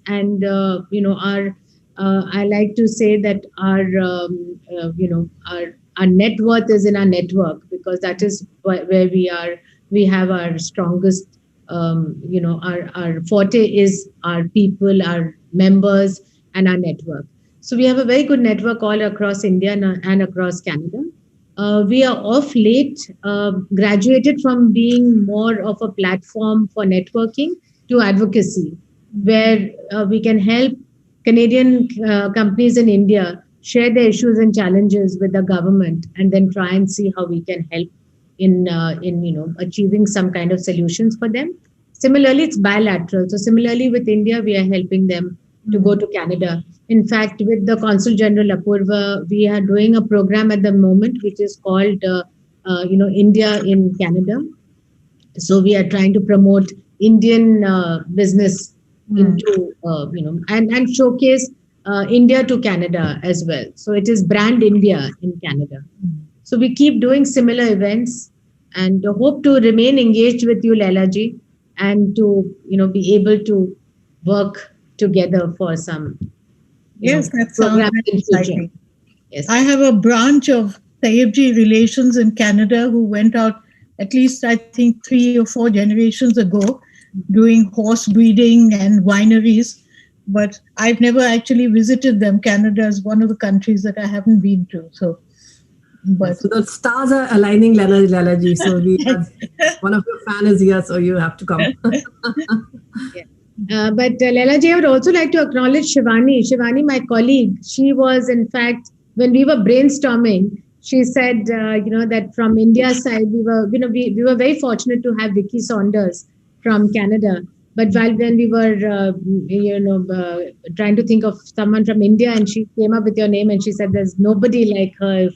And I like to say that our net worth is in our network, because that is where we have our strongest, our forte is our people, our members, and our network. So we have a very good network all across India and across Canada. We are of late graduated from being more of a platform for networking to advocacy, where we can help Canadian companies in India share their issues and challenges with the government, and then try and see how we can help in achieving some kind of solutions for them. Similarly, it's bilateral. So similarly with India, we are helping them to go to Canada. In fact, with the Consul General Apoorva, we are doing a program at the moment which is called India in Canada. So we are trying to promote Indian business into and showcase India to Canada as well. So it is brand India in Canada. So we keep doing similar events, and hope to remain engaged with you, Laila ji, and to be able to work together for some that sounds very exciting. Yes. I have a branch of Tyabji relations in Canada who went out at least, I think, 3 or 4 generations ago, doing horse breeding and wineries. But I've never actually visited them. Canada is one of the countries that I haven't been to. So the stars are aligning, Laila ji. So we have one of your fans is here, so you have to come. But Laila ji, I would also like to acknowledge Shivani. Shivani, my colleague, she was, in fact, when we were brainstorming, she said, that from India's side, we were very fortunate to have Vicki Saunders from Canada. But when we were, trying to think of someone from India, and she came up with your name, and she said, "There's nobody like her."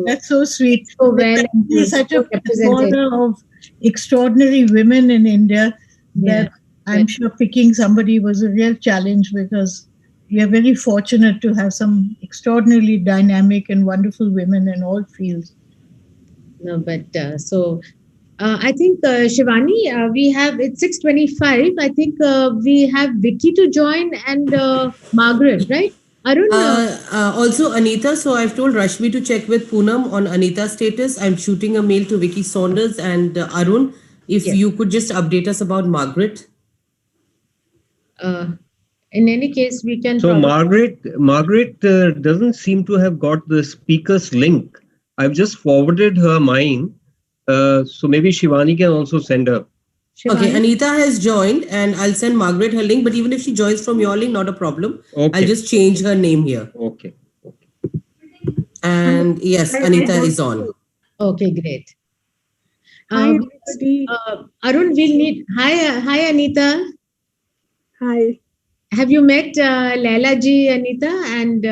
That's so sweet. So well, she's such a supporter of extraordinary women in India that I'm sure picking somebody was a real challenge, because we are very fortunate to have some extraordinarily dynamic and wonderful women in all fields. No, but I think Shivani, we have, it's 6:25. I think we have Vicki to join, and Margaret, right? Arun? Also Anita. So I've told Rashmi to check with Poonam on Anita's status. I'm shooting a mail to Vicki Saunders and Arun. If you could just update us about Margaret. In any case, we can. So Margaret doesn't seem to have got the speaker's link. I've just forwarded her mine. So maybe Shivani can also send her. Shivani? Okay, Anita has joined, and I'll send Margaret her link. But even if she joins from your link, not a problem. Okay. I'll just change her name here. Okay. And yes, Anita is on. Okay, great. Hi, Arun, we'll need. Hi, Anita. Hi. Have you met Laila ji, Anita, and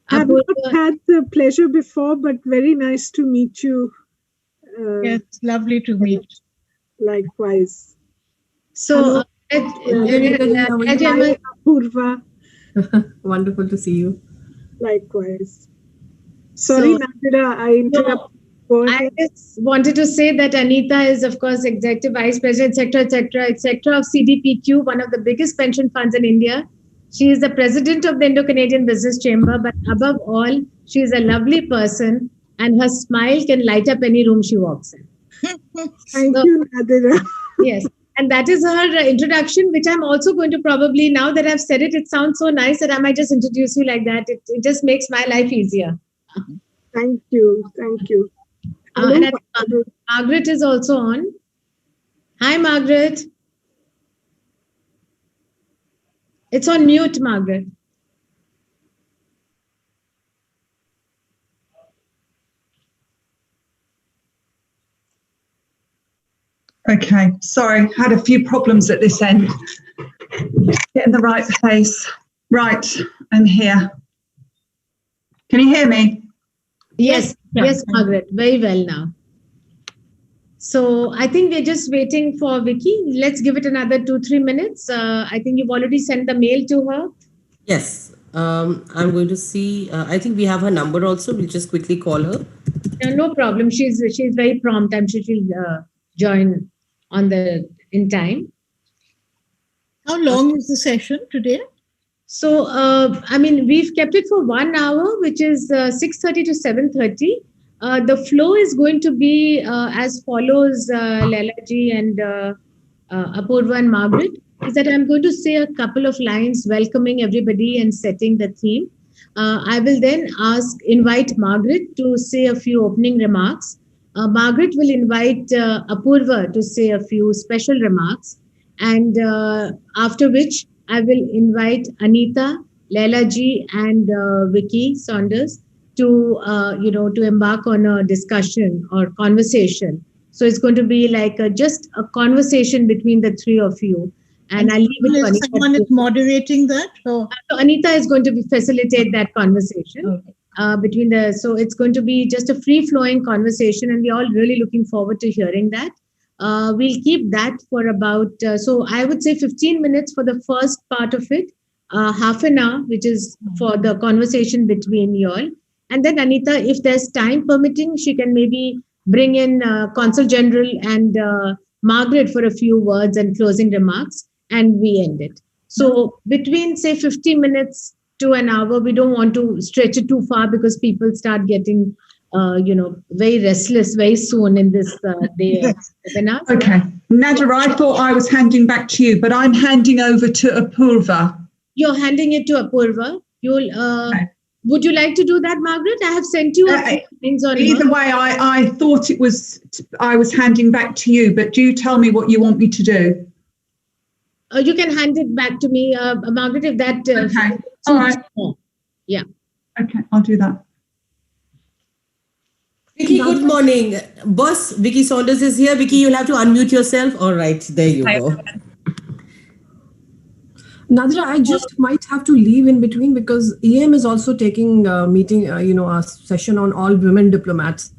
I've not had the pleasure before, but very nice to meet you. It's lovely to meet. Likewise. So, Apoorva. Wonderful to see you. Likewise. Sorry, Nadira, I interrupted. I just wanted to say that Anita is, of course, Executive Vice President, etc. of CDPQ, one of the biggest pension funds in India. She is the President of the Indo-Canadian Business Chamber, but above all, she is a lovely person, and her smile can light up any room she walks in. Thank you, Nadira. Yes, and that is her introduction, which I'm also going to probably, now that I've said it, it sounds so nice that I might just introduce you like that. It just makes my life easier. Thank you. Thank you. And Margaret is also on. Hi, Margaret. It's on mute, Margaret. Okay, sorry, had a few problems at this end. Get in the right place. Right, I'm here. Can you hear me? Yes, yes, Margaret, very well now. So I think we're just waiting for Vicki. Let's give it another 2-3 minutes. I think you've already sent the mail to her. Yes, I'm going to see. I think we have her number also. We'll just quickly call her. No problem. She's very prompt. I'm sure she'll join in time. How long is the session today? So, I mean, we've kept it for 1 hour, which is 6:30 to 7:30. The flow is going to be as follows, Laila ji and Apoorva and Margaret, is that I'm going to say a couple of lines welcoming everybody and setting the theme. I will then invite Margaret to say a few opening remarks. Margaret will invite Apoorva to say a few special remarks. And after which, I will invite Anita, Laila ji, and Vicki Saunders to to embark on a discussion or conversation. So it's going to be like just a conversation between the three of you. And I'll leave it to Anita. Someone is moderating that? So Anita is going to facilitate that conversation. Okay. So it's going to be just a free-flowing conversation, and we're all really looking forward to hearing that. We'll keep that for about, so I would say 15 minutes for the first part of it, half an hour, which is for the conversation between you all. And then Anita, if there's time permitting, she can maybe bring in Consul General and Margaret for a few words and closing remarks, and we end it. So between, say, 50 minutes to an hour, we don't want to stretch it too far because people start getting very restless very soon in this day. Okay. Nadia, I thought I was handing back to you, but I'm handing over to Apoorva. You're handing it to Apoorva. Okay. Would you like to do that, Margaret? I have sent you things on either way, I thought I was handing back to you, but do tell me what you want me to do. You can hand it back to me, Margaret, if that... okay. All right. Yeah. Okay, I'll do that. Vicki, good morning. Boss, Vicki Saunders is here. Vicki, you'll have to unmute yourself. All right, there you go. Nadia, I just might have to leave in between because EM is also taking a meeting, a session on all women diplomats.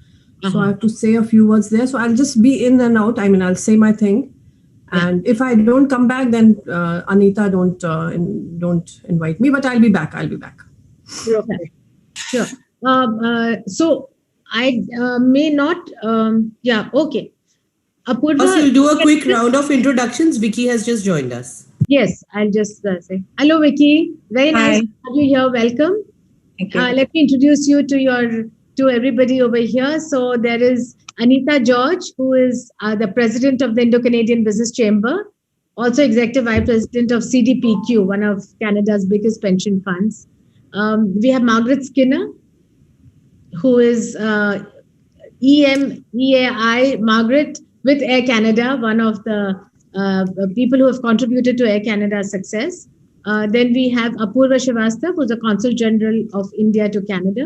So I have to say a few words there. So I'll just be in and out. I mean, I'll say my thing. And if I don't come back, then Anita, don't invite me. But I'll be back. Okay. Sure. So I may not. Okay. Apoorva, we'll do a quick round of introductions. Vicki has just joined us. Yes, I'll just say hello, Vicki. Very nice to have you here. Welcome. Thank you. Let me introduce you to everybody over here. So there is Anita George, who is the president of the Indo-Canadian Business Chamber, also executive vice president of CDPQ, one of Canada's biggest pension funds. We have Margaret Skinner, who is EMEAI Margaret with Air Canada, one of the people who have contributed to Air Canada's success. Then we have Apoorva Srivastava, who's the Consul General of India to Canada.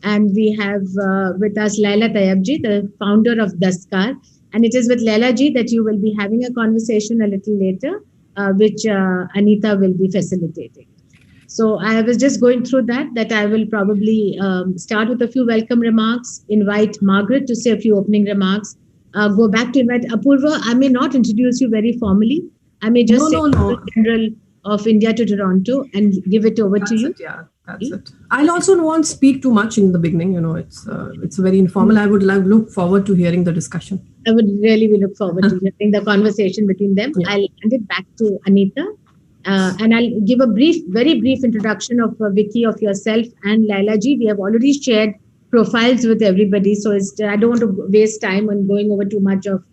And we have with us Laila Tyabji, the founder of Dastkar. And it is with Laila ji that you will be having a conversation a little later, which Anita will be facilitating. So I was just going through that I will probably start with a few welcome remarks, invite Margaret to say a few opening remarks, go back to invite Apoorva. I may not introduce you very formally. I may just say General of India to Toronto and give it over to you. That's it. I'll also not speak too much in the beginning. It's very informal. I would look forward to hearing the discussion. I would really look forward to hearing the conversation between them. Yeah. I'll hand it back to Anita. And I'll give a very brief introduction of Vicki, of yourself and Laila ji. We have already shared profiles with everybody. So I don't want to waste time on going over too much of,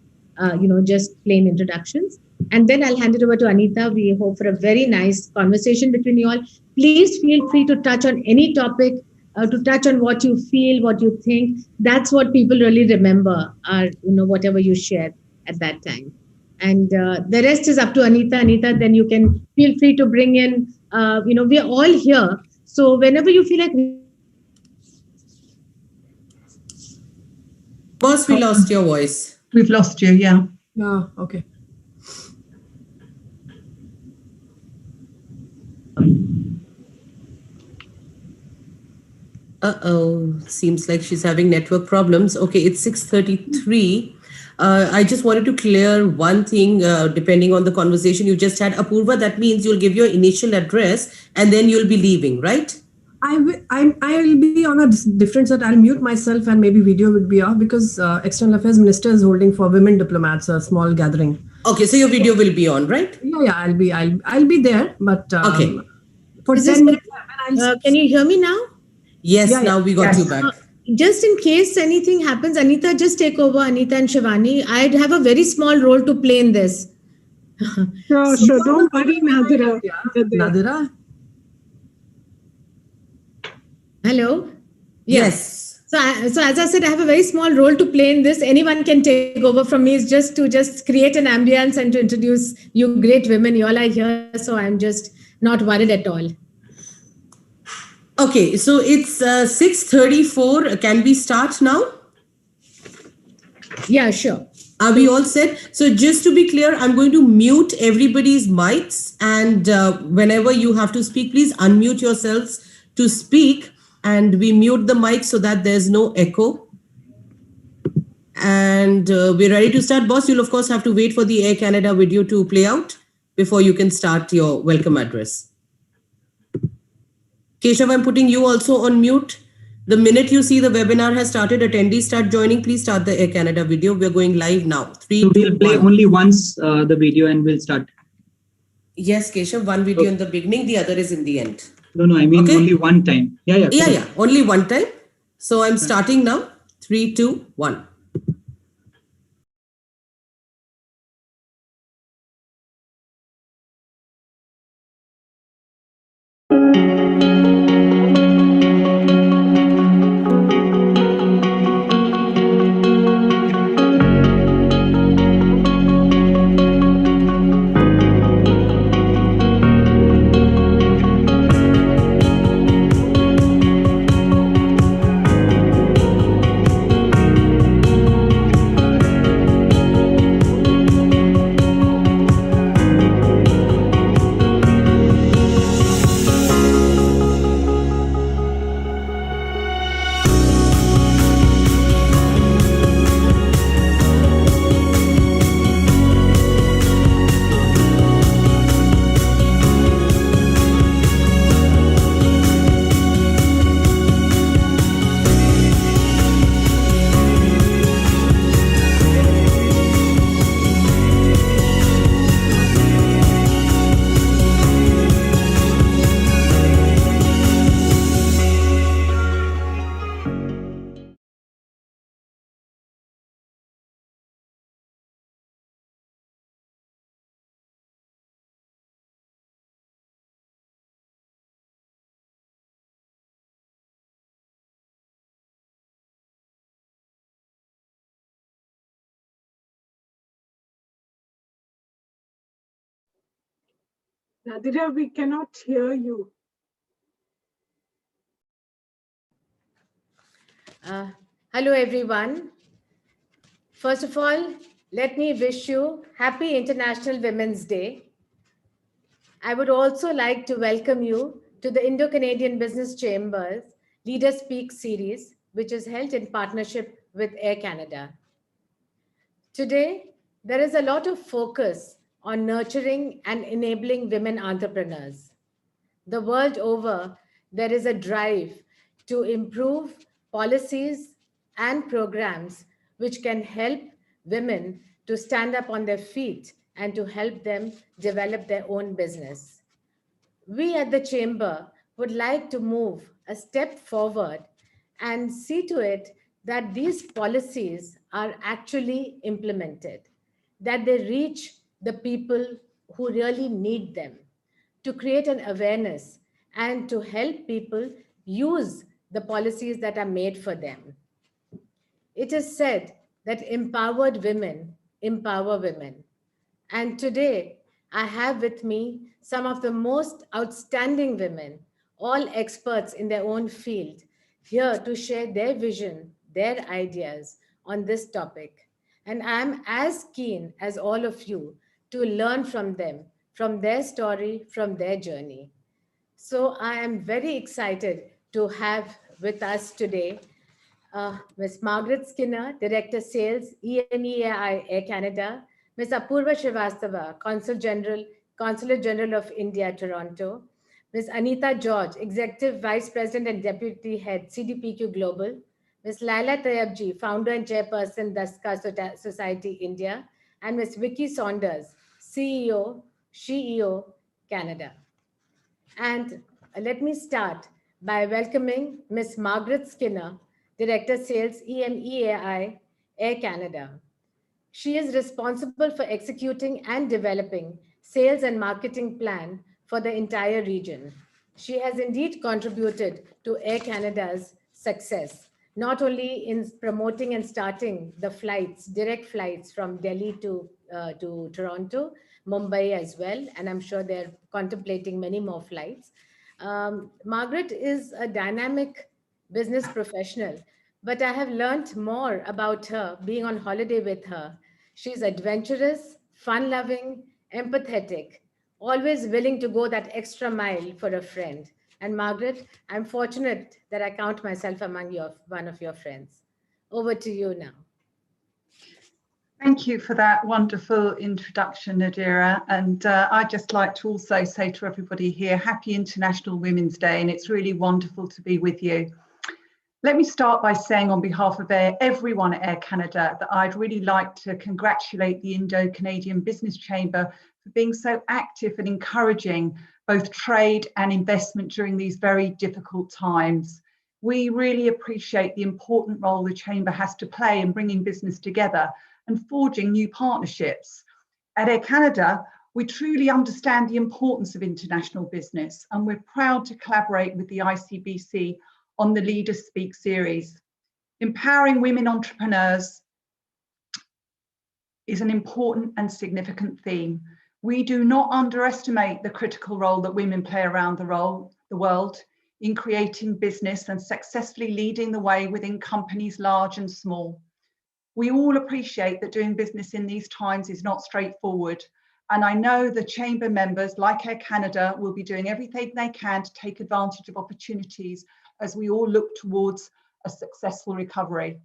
just plain introductions. And then I'll hand it over to Anita. We hope for a very nice conversation between you all. Please feel free to touch on any topic, to touch on what you feel, what you think. That's what people really remember, whatever you share at that time. And the rest is up to Anita. Anita, then you can feel free to bring in, we are all here. So whenever you feel like... Boss, we lost your voice. We've lost you, yeah. Yeah, okay. Seems like she's having network problems. Okay, it's 6:33. I just wanted to clear one thing, depending on the conversation you just had. Apoorva, that means you'll give your initial address and then you'll be leaving, right? I will be on a different set. I'll mute myself and maybe video would be off because External Affairs Minister is holding for women diplomats a small gathering. Okay, so your video will be on, right? Yeah, I'll be there, but okay. For 10 minutes, can you hear me now? Yes, now we got you back. Just in case anything happens, Anita, just take over, Anita and Shivani. I'd have a very small role to play in this. Sure. Don't worry, Nadira. Nadira? Hello? Yes. So as I said, I have a very small role to play in this. Anyone can take over from me. It's just to create an ambience and to introduce you great women. You all are here, so I'm just not worried at all. Okay, so it's 6:34. Can we start now? Yeah, sure. Are we all set? So just to be clear, I'm going to mute everybody's mics, and whenever you have to speak, please unmute yourselves to speak, and we mute the mic so that there's no echo. And we're ready to start. Boss, you'll of course have to wait for the Air Canada video to play out before you can start your welcome address. Keshav, I'm putting you also on mute. The minute you see the webinar has started, attendees start joining. Please start the Air Canada video. We're going live now. 3, so we'll play only once the video and we'll start. Yes, Keshav, one video in the beginning, the other is in the end. No, I mean only one time. Yeah, only one time. So I'm starting now. 3, 2, 1. Nadira, we cannot hear you. Hello, everyone. First of all, let me wish you Happy International Women's Day. I would also like to welcome you to the Indo-Canadian Business Chambers LeaderSpeak series, which is held in partnership with Air Canada. Today, there is a lot of focus on nurturing and enabling women entrepreneurs. The world over, there is a drive to improve policies and programs which can help women to stand up on their feet and to help them develop their own business. We at the Chamber would like to move a step forward and see to it that these policies are actually implemented, that they reach the people who really need them, to create an awareness and to help people use the policies that are made for them. It is said that empowered women empower women. And today, I have with me some of the most outstanding women, all experts in their own field, here to share their vision, their ideas on this topic. And I'm as keen as all of you to learn from them, from their story, from their journey. So I am very excited to have with us today Ms. Margaret Skinner, Director Sales, EMEAI Air Canada, Ms. Apoorva Srivastava, Consulate General of India, Toronto, Ms. Anita George, Executive Vice President and Deputy Head, CDPQ Global, Ms. Laila Tyabji, Founder and Chairperson, Dastkar Society, India, and Ms. Vicki Saunders, CEO, SheEO, Canada. And let me start by welcoming Ms. Margaret Skinner, Director Sales, EMEAI, Air Canada. She is responsible for executing and developing sales and marketing plan for the entire region. She has indeed contributed to Air Canada's success, not only in promoting and starting the flights, direct flights from Delhi to Toronto, Mumbai as well, and I'm sure they're contemplating many more flights. Margaret is a dynamic business professional, but I have learned more about her being on holiday with her. She's adventurous, fun loving, empathetic, always willing to go that extra mile for a friend. And Margaret, I'm fortunate that I count myself among one of your friends. Over to you now. Thank you for that wonderful introduction, Nadira. And I'd just like to also say to everybody here, Happy International Women's Day, and it's really wonderful to be with you. Let me start by saying on behalf of everyone at Air Canada that I'd really like to congratulate the Indo-Canadian Business Chamber for being so active and encouraging both trade and investment during these very difficult times. We really appreciate the important role the Chamber has to play in bringing business together and forging new partnerships. At Air Canada, we truly understand the importance of international business, and we're proud to collaborate with the ICBC on the LeaderSpeak series. Empowering women entrepreneurs is an important and significant theme. We do not underestimate the critical role that women play around the world in creating business and successfully leading the way within companies large and small. We all appreciate that doing business in these times is not straightforward. And I know the Chamber members, like Air Canada, will be doing everything they can to take advantage of opportunities as we all look towards a successful recovery.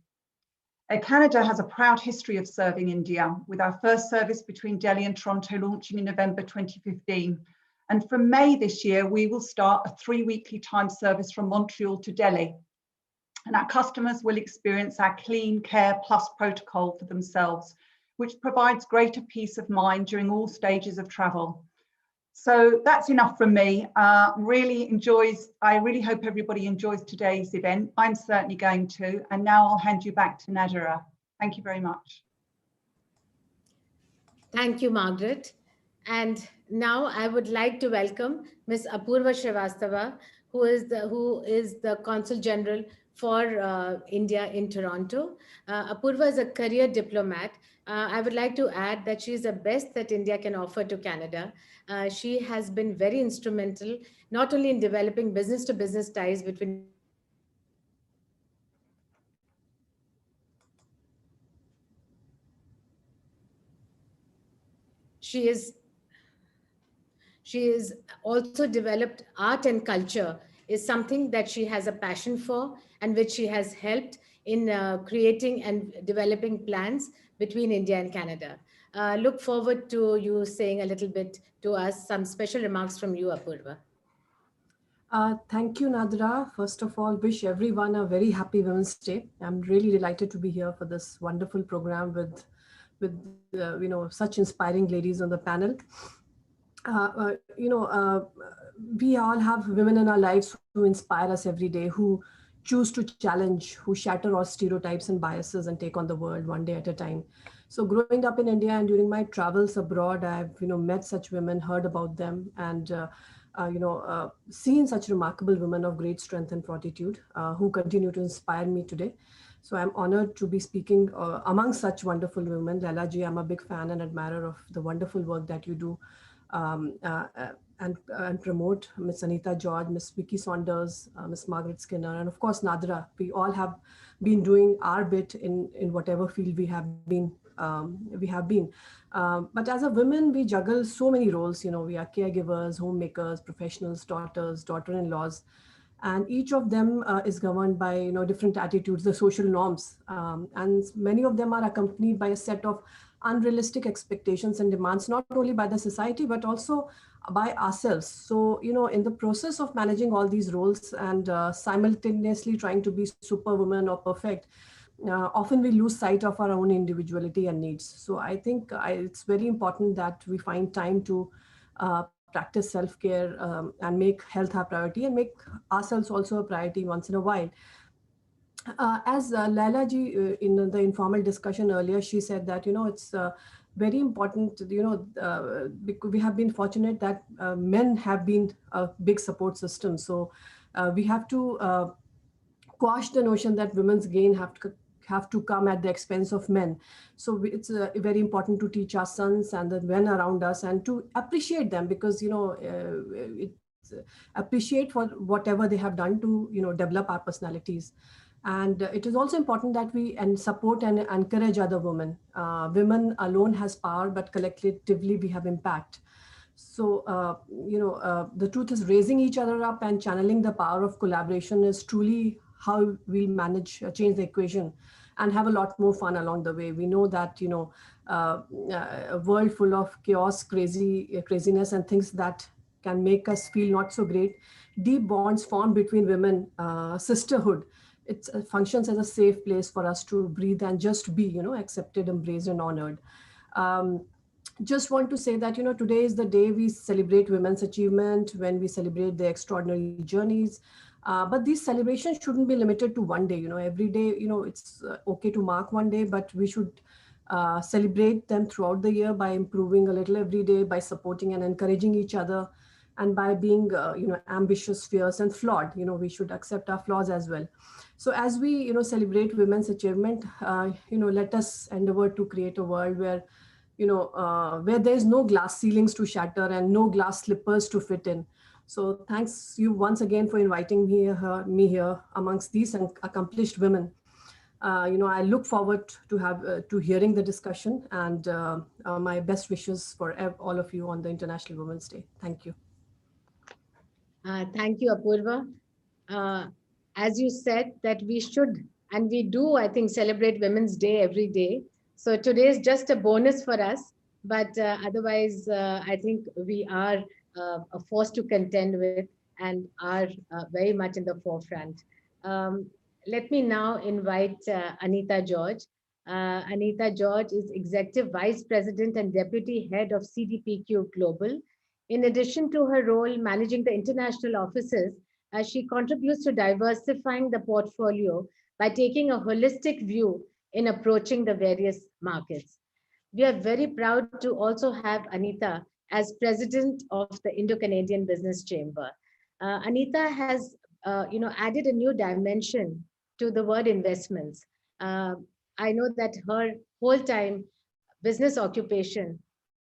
Air Canada has a proud history of serving India, with our first service between Delhi and Toronto launching in November 2015. And from May this year, we will start a 3-weekly time service from Montreal to Delhi. And our customers will experience our Clean Care Plus protocol for themselves, which provides greater peace of mind during all stages of travel. So that's enough from me. I really hope everybody enjoys today's event. I'm certainly going to. And now I'll hand you back to Nadira. Thank you very much. Thank you, Margaret. And now I would like to welcome Ms. Apoorva Srivastava, who is the Consul General for India in Toronto. Apoorva is a career diplomat. I would like to add that she is the best that India can offer to Canada. She has been very instrumental, not only in developing business-to-business ties between She is also developed art and culture is something that she has a passion for and which she has helped in creating and developing plans between India and Canada. Look forward to you saying a little bit to us, some special remarks from you, Apoorva. Thank you, Nadira. First of all, wish everyone a very happy Women's Day. I'm really delighted to be here for this wonderful program with such inspiring ladies on the panel. We all have women in our lives who inspire us every day, who choose to challenge, who shatter all stereotypes and biases and take on the world one day at a time. So growing up in India and during my travels abroad, I've met such women, heard about them, and seen such remarkable women of great strength and fortitude who continue to inspire me today. So I'm honored to be speaking among such wonderful women. Laila ji, I'm a big fan and admirer of the wonderful work that you do and promote. Miss Anita George, Miss Vicki Saunders, Miss Margaret Skinner, and of course Nadira. We all have been doing our bit in whatever field we have been. But as a women, we juggle so many roles. We are caregivers, homemakers, professionals, daughters, daughter-in-laws, and each of them is governed by different attitudes, the social norms, and many of them are accompanied by a set of unrealistic expectations and demands, not only by the society but also by ourselves. So in the process of managing all these roles and simultaneously trying to be superwoman or perfect, often we lose sight of our own individuality and needs. So I think it's very important that we find time to practice self-care and make health our priority and make ourselves also a priority once in a while. As Laila ji in the informal discussion earlier, she said that, it's very important, because we have been fortunate that men have been a big support system. So we have to quash the notion that women's gain have to come at the expense of men. So it's very important to teach our sons and the men around us and to appreciate them, because appreciate for whatever they have done to develop our personalities. And it is also important that we support and encourage other women. Women alone has power, but collectively we have impact. So, the truth is, raising each other up and channeling the power of collaboration is truly how we manage, change the equation and have a lot more fun along the way. We know that, a world full of chaos, craziness and things that can make us feel not so great. Deep bonds formed between women, sisterhood. It functions as a safe place for us to breathe and just be, accepted, embraced and honored. Just want to say that, today is the day we celebrate women's achievement, when we celebrate their extraordinary journeys. But these celebrations shouldn't be limited to one day. Every day, it's okay to mark one day, but we should celebrate them throughout the year by improving a little every day, by supporting and encouraging each other, and by being, ambitious, fierce, and flawed. We should accept our flaws as well. So as we, celebrate women's achievement, let us endeavor to create a world where, where there's no glass ceilings to shatter and no glass slippers to fit in. So thanks you once again for inviting me here amongst these accomplished women. I look forward to hearing the discussion, and my best wishes for all of you on the International Women's Day. Thank you. Thank you, Apoorva. As you said, that we should, and we do, I think, celebrate Women's Day every day. So today is just a bonus for us, but otherwise, I think we are a force to contend with and are very much in the forefront. Let me now invite Anita George. Anita George is Executive Vice President and Deputy Head of CDPQ Global. In addition to her role managing the international offices, she contributes to diversifying the portfolio by taking a holistic view in approaching the various markets. We are very proud to also have Anita as President of the Indo-Canadian Business Chamber. Anita has added a new dimension to the word investments. I know that her whole-time business occupation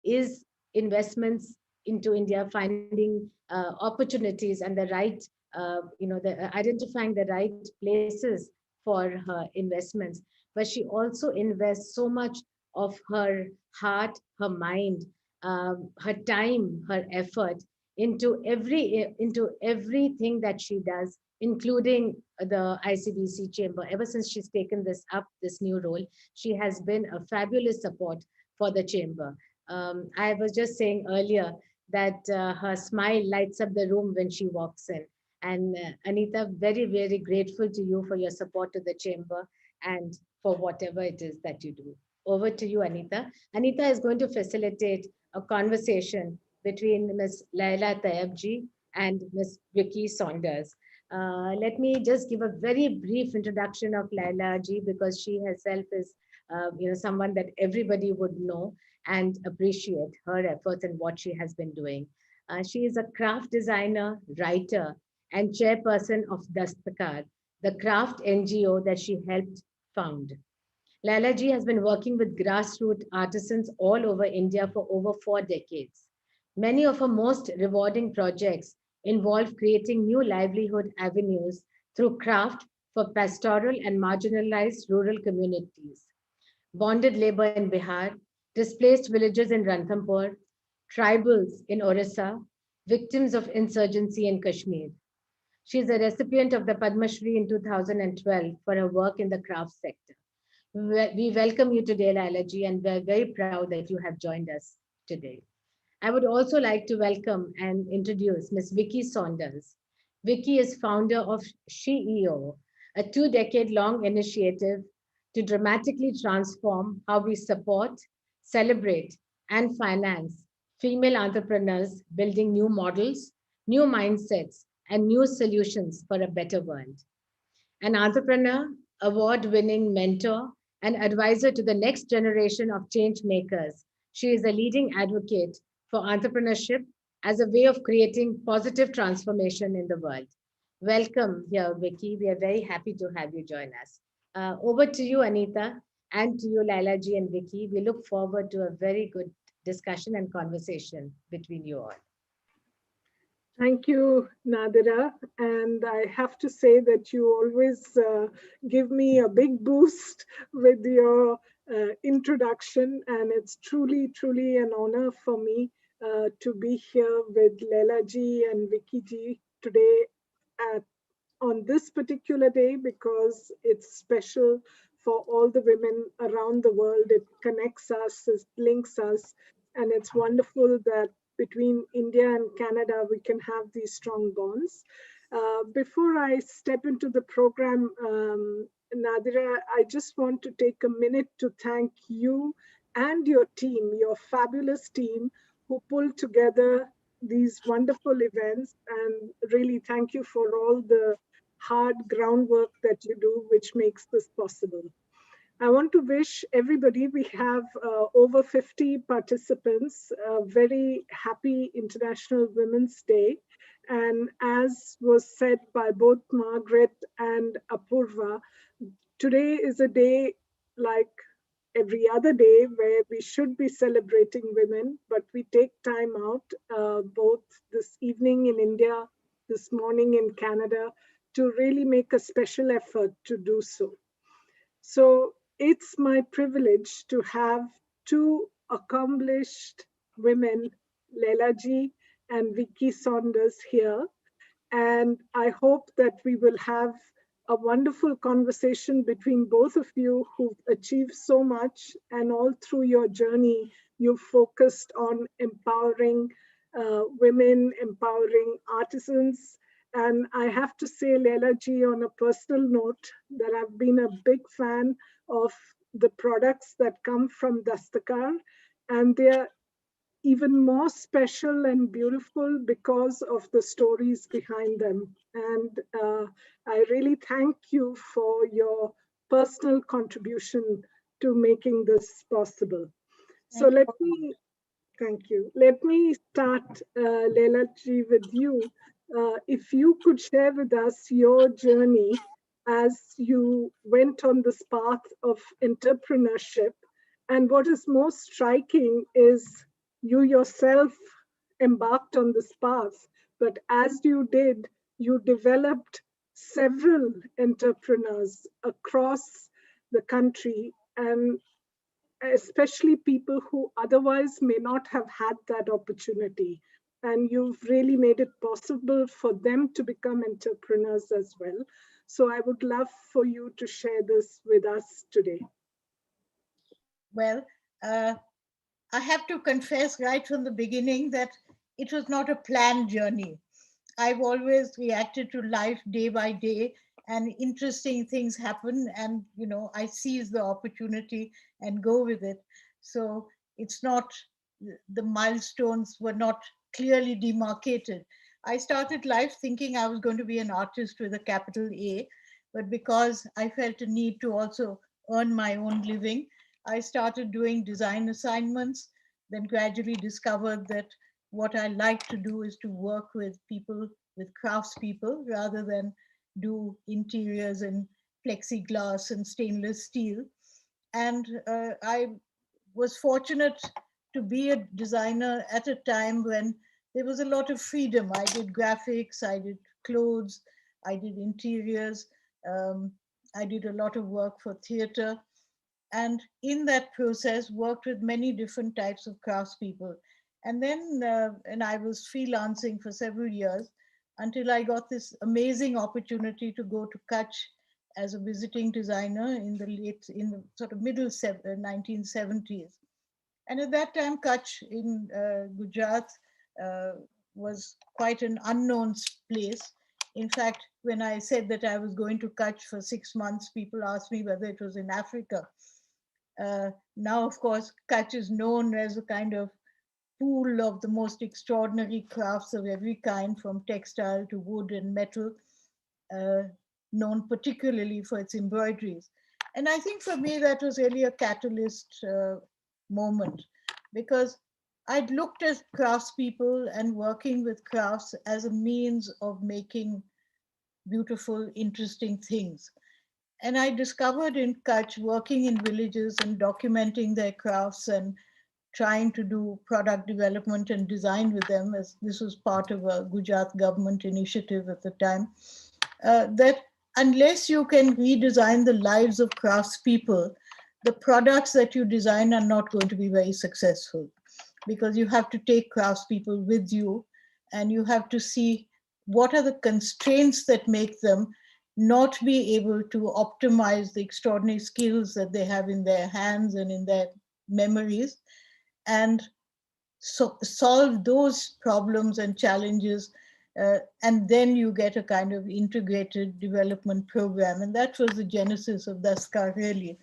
is investments into India, finding opportunities and the right, identifying the right places for her investments. But she also invests so much of her heart, her mind, her time, her effort into everything that she does, including the ICBC Chamber. Ever since she's taken this new role, she has been a fabulous support for the Chamber. I was just saying earlier that her smile lights up the room when she walks in. And Anita, very, very grateful to you for your support to the Chamber and for whatever it is that you do. Over to you, Anita. Anita is going to facilitate a conversation between Ms. Laila Tyabji and Ms. Vicki Saunders. Let me just give a very brief introduction of Laila ji, because she herself is someone that everybody would know and appreciate her efforts and what she has been doing. She is a craft designer, writer, and chairperson of Dastkar, the craft NGO that she helped found. Laila ji has been working with grassroots artisans all over India for over 4 decades. Many of her most rewarding projects involve creating new livelihood avenues through craft for pastoral and marginalized rural communities. Bonded labor in Bihar, displaced villagers in Ranthambore, tribals in Orissa, victims of insurgency in Kashmir. She is a recipient of the Padma Shri in 2012 for her work in the craft sector. We welcome you today, Laila ji, and we're very proud that you have joined us today. I would also like to welcome and introduce Ms. Vicki Saunders. Vicki is founder of SheEO, a 2-decade-long initiative to dramatically transform how we support, celebrate, and finance female entrepreneurs building new models, new mindsets, and new solutions for a better world. An entrepreneur, award winning mentor, and advisor to the next generation of change makers. She is a leading advocate for entrepreneurship as a way of creating positive transformation in the world. Welcome here, Vicki. We are very happy to have you join us. Over to you, Anita, and to you, Laila ji and Vicki. We look forward to a very good discussion and conversation between you all. Thank you, Nadira. And I have to say that you always give me a big boost with your introduction. And it's truly, truly an honor for me to be here with Laila ji and Vicki ji today on this particular day, because it's special for all the women around the world. It connects us, it links us. And it's wonderful that between India and Canada, we can have these strong bonds. Before I step into the program, Nadira, I just want to take a minute to thank you and your team, your fabulous team, who pulled together these wonderful events. And really thank you for all the hard groundwork that you do, which makes this possible. I want to wish everybody, we have over 50 participants, a very happy International Women's Day. And as was said by both Margaret and Apoorva, today is a day like every other day where we should be celebrating women, but we take time out, both this evening in India, this morning in Canada, to really make a special effort to do so. So it's my privilege to have two accomplished women, Laila ji and Vicki Saunders, here. And I hope that we will have a wonderful conversation between both of you who've achieved so much, and all through your journey, you've focused on empowering women, empowering artisans. And I have to say, Laila ji, on a personal note, that I've been a big fan of the products that come from Dastkar, and they're even more special and beautiful because of the stories behind them. And I really thank you for your personal contribution to making this possible. So let me, thank you. Let me start, Laila ji, with you. If you could share with us your journey as you went on this path of entrepreneurship. And what is most striking is you yourself embarked on this path, but as you did, you developed several entrepreneurs across the country, and especially people who otherwise may not have had that opportunity. And you've really made it possible for them to become entrepreneurs as well. So I would love for you to share this with us today. Well, I have to confess right from the beginning that it was not a planned journey. I've always reacted to life day by day, and interesting things happen, and I seize the opportunity and go with it. So it's not, the milestones were not clearly demarcated. I started life thinking I was going to be an artist with a capital A, but because I felt a need to also earn my own living, I started doing design assignments, then gradually discovered that what I like to do is to work with people, with craftspeople, rather than do interiors in plexiglass and stainless steel. And I was fortunate to be a designer at a time when there was a lot of freedom. I did graphics, I did clothes, I did interiors, I did a lot of work for theater. And in that process, worked with many different types of craftspeople. And then, and I was freelancing for several years until I got this amazing opportunity to go to Kutch as a visiting designer in the sort of middle 1970s. And at that time, Kutch in Gujarat was quite an unknown place. In fact, when I said that I was going to Kutch for 6 months, people asked me whether it was in Africa. Now, of course, Kutch is known as a kind of pool of the most extraordinary crafts of every kind, from textile to wood and metal, known particularly for its embroideries. And I think for me, that was really a catalyst moment, because I'd looked at craftspeople and working with crafts as a means of making beautiful, interesting things. And I discovered in Kutch, working in villages and documenting their crafts and trying to do product development and design with them, as this was part of a Gujarat government initiative at the time, that unless you can redesign the lives of craftspeople, the products that you design are not going to be very successful, because you have to take craftspeople with you and you have to see what are the constraints that make them not be able to optimize the extraordinary skills that they have in their hands and in their memories, and solve those problems and challenges. And then you get a kind of integrated development program. And that was the genesis of Dastkar, really.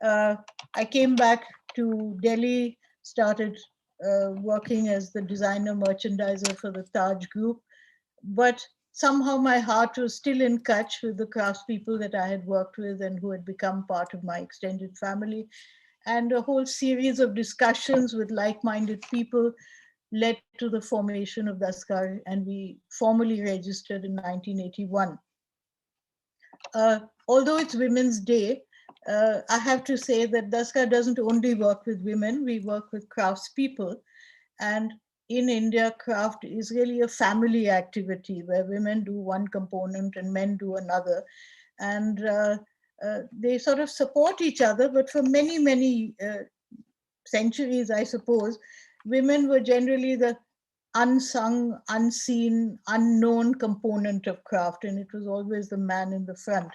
I came back to Delhi, started working as the designer merchandiser for the Taj Group. But somehow my heart was still in Kutch with the craftspeople that I had worked with and who had become part of my extended family. And a whole series of discussions with like-minded people led to the formation of Dastkar, and we formally registered in 1981. Although it's Women's Day, I have to say that Dastkar doesn't only work with women, we work with craftspeople. And in India, craft is really a family activity where women do one component and men do another. And they sort of support each other, but for many, many centuries, I suppose, women were generally the unsung, unseen, unknown component of craft, and it was always the man in the front.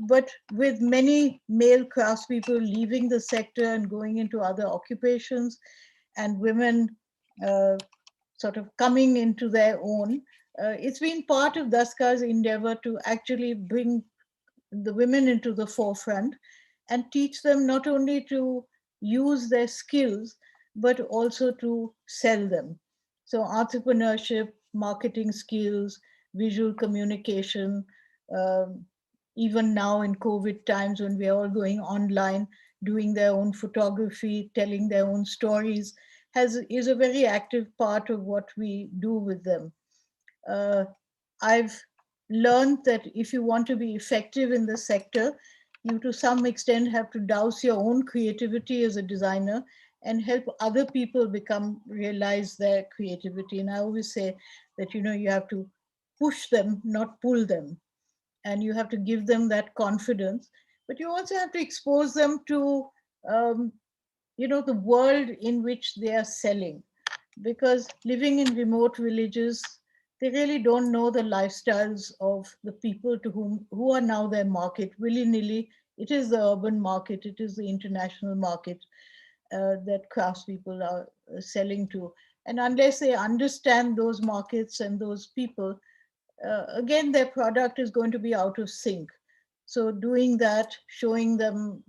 But with many male craftspeople leaving the sector and going into other occupations, and women sort of coming into their own, it's been part of Dastkar's endeavor to actually bring the women into the forefront and teach them not only to use their skills, but also to sell them. So entrepreneurship, marketing skills, visual communication, even now in COVID times when we're all going online, doing their own photography, telling their own stories, is a very active part of what we do with them. I've learned that if you want to be effective in the sector, you to some extent have to douse your own creativity as a designer and help other people realize their creativity. And I always say that, you have to push them, not pull them. And you have to give them that confidence, but you also have to expose them to, the world in which they are selling. Because living in remote villages, they really don't know the lifestyles of the people who are now their market willy-nilly. It is the urban market, it is the international market that craftspeople are selling to. And unless they understand those markets and those people, again, their product is going to be out of sync. So doing that, showing them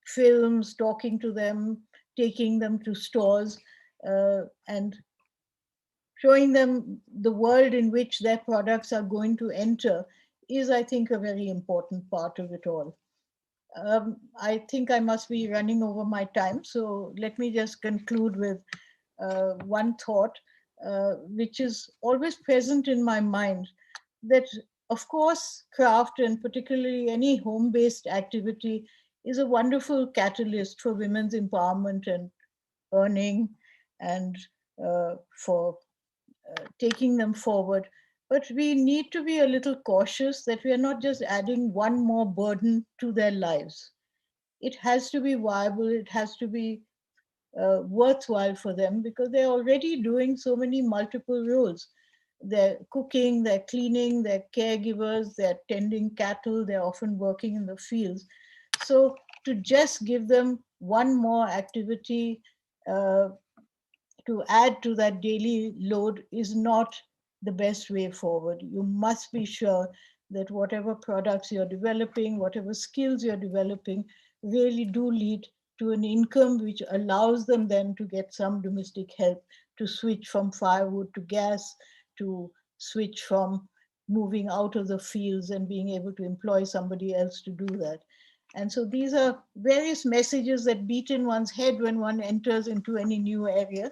films, talking to them, taking them to stores, and showing them the world in which their products are going to enter is, I think, a very important part of it all. I think I must be running over my time, so let me just conclude with one thought, which is always present in my mind, that of course craft, and particularly any home-based activity, is a wonderful catalyst for women's empowerment and earning, and for taking them forward. But we need to be a little cautious that we are not just adding one more burden to their lives. It has to be viable, it has to be worthwhile for them, because they're already doing so many multiple roles. They're cooking, they're cleaning, they're caregivers, they're tending cattle, they're often working in the fields. So to just give them one more activity to add to that daily load is not the best way forward. You must be sure that whatever products you're developing, whatever skills you're developing, really do lead to an income which allows them then to get some domestic help to switch from firewood to gas, to switch from moving out of the fields and being able to employ somebody else to do that. And so these are various messages that beat in one's head when one enters into any new area.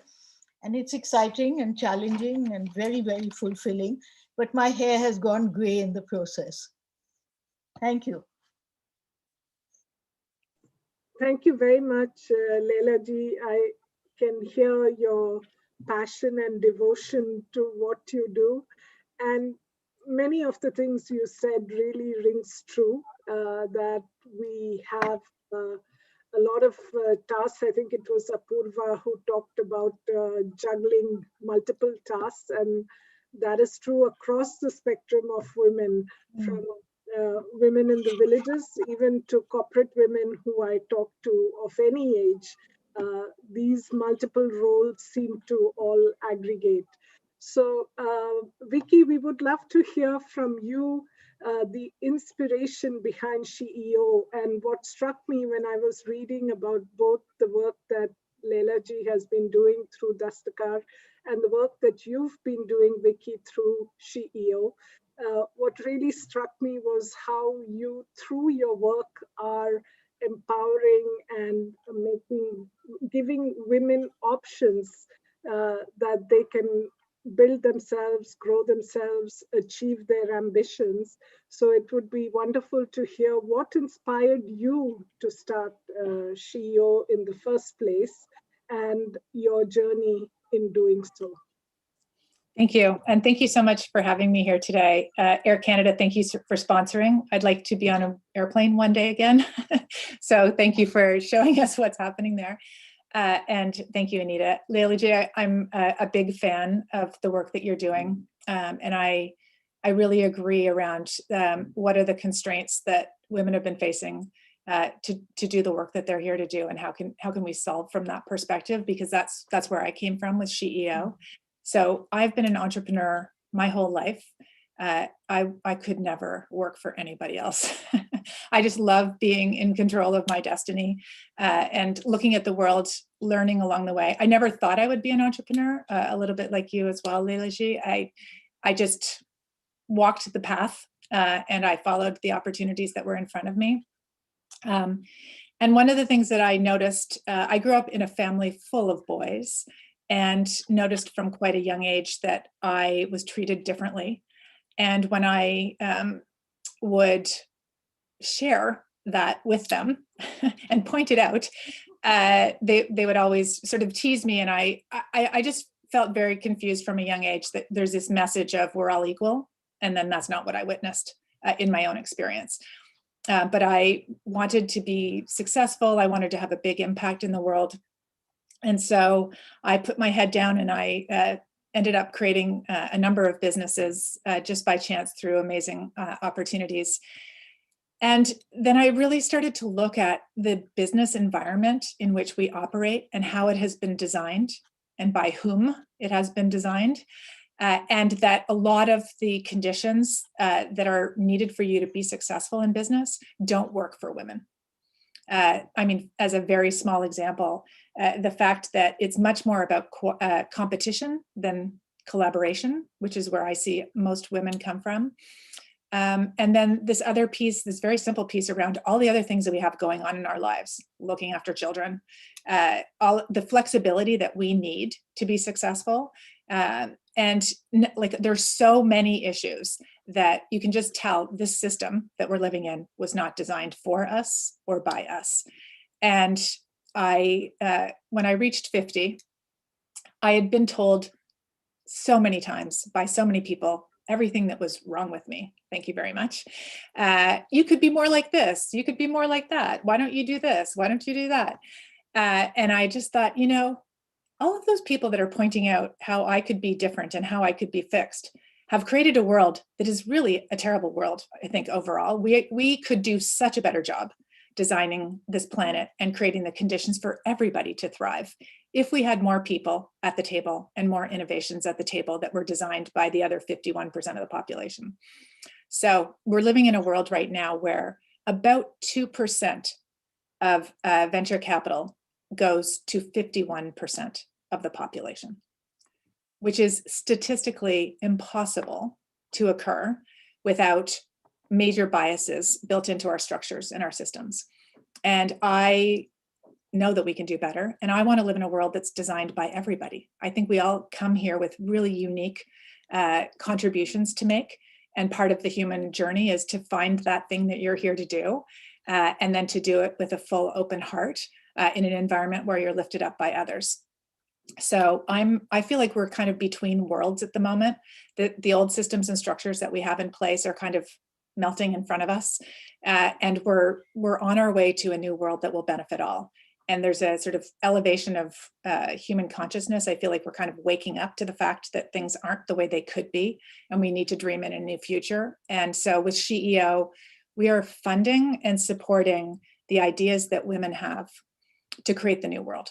And it's exciting and challenging and very, very fulfilling. But my hair has gone gray in the process. Thank you. Thank you very much, Laila ji. I can hear your passion and devotion to what you do. And many of the things you said really rings true, that we have a lot of tasks. I think it was Apoorva who talked about juggling multiple tasks, and that is true across the spectrum of women, from women in the villages, even to corporate women who I talk to of any age. These multiple roles seem to all aggregate. So, Vicki, we would love to hear from you the inspiration behind SheEO. And what struck me when I was reading about both the work that Laila ji has been doing through Dastkar and the work that you've been doing, Vicki, through SheEO, what really struck me was how you, through your work, are empowering and giving women options that they can build themselves, grow themselves, achieve their ambitions. So it would be wonderful to hear what inspired you to start SheEO in the first place and your journey in doing so. Thank you. And thank you so much for having me here today. Air Canada, thank you for sponsoring. I'd like to be on an airplane one day again. So thank you for showing us what's happening there. And thank you, Anita. Laila ji, I'm a big fan of the work that you're doing. And I really agree around what are the constraints that women have been facing to do the work that they're here to do, and how can we solve from that perspective, because that's where I came from with SheEO. So I've been an entrepreneur my whole life. I could never work for anybody else. I just love being in control of my destiny and looking at the world, learning along the way. I never thought I would be an entrepreneur, a little bit like you as well, Laila ji. I just walked the path and I followed the opportunities that were in front of me. And one of the things that I noticed, I grew up in a family full of boys, and noticed from quite a young age that I was treated differently. And when I would share that with them and point it out, they would always sort of tease me. And I just felt very confused from a young age that there's this message of we're all equal. And then that's not what I witnessed in my own experience. But I wanted to be successful. I wanted to have a big impact in the world. And so I put my head down and I ended up creating a number of businesses just by chance through amazing opportunities. And then I really started to look at the business environment in which we operate and how it has been designed and by whom it has been designed. And that a lot of the conditions that are needed for you to be successful in business don't work for women. I mean, as a very small example, the fact that it's much more about competition than collaboration, which is where I see most women come from. And then this other piece, this very simple piece around all the other things that we have going on in our lives, looking after children, all the flexibility that we need to be successful. And like there's so many issues that you can just tell this system that we're living in was not designed for us or by us. And when I reached 50, I had been told so many times by so many people everything that was wrong with me. Thank you very much. You could be more like this. You could be more like that. Why don't you do this? Why don't you do that? And I just thought, you know, all of those people that are pointing out how I could be different and how I could be fixed have created a world that is really a terrible world, I think, overall. We could do such a better job designing this planet and creating the conditions for everybody to thrive if we had more people at the table and more innovations at the table that were designed by the other 51% of the population. So we're living in a world right now where about 2% of venture capital goes to 51% of the population, which is statistically impossible to occur without major biases built into our structures and our systems. And I know that we can do better. And I want to live in a world that's designed by everybody. I think we all come here with really unique contributions to make. And part of the human journey is to find that thing that you're here to do, and then to do it with a full open heart in an environment where you're lifted up by others. So I feel like we're kind of between worlds at the moment. The old systems and structures that we have in place are kind of melting in front of us, and we're on our way to a new world that will benefit all. And there's a sort of elevation of human consciousness. I feel like we're kind of waking up to the fact that things aren't the way they could be, and we need to dream in a new future. And so with SheEO, we are funding and supporting the ideas that women have to create the new world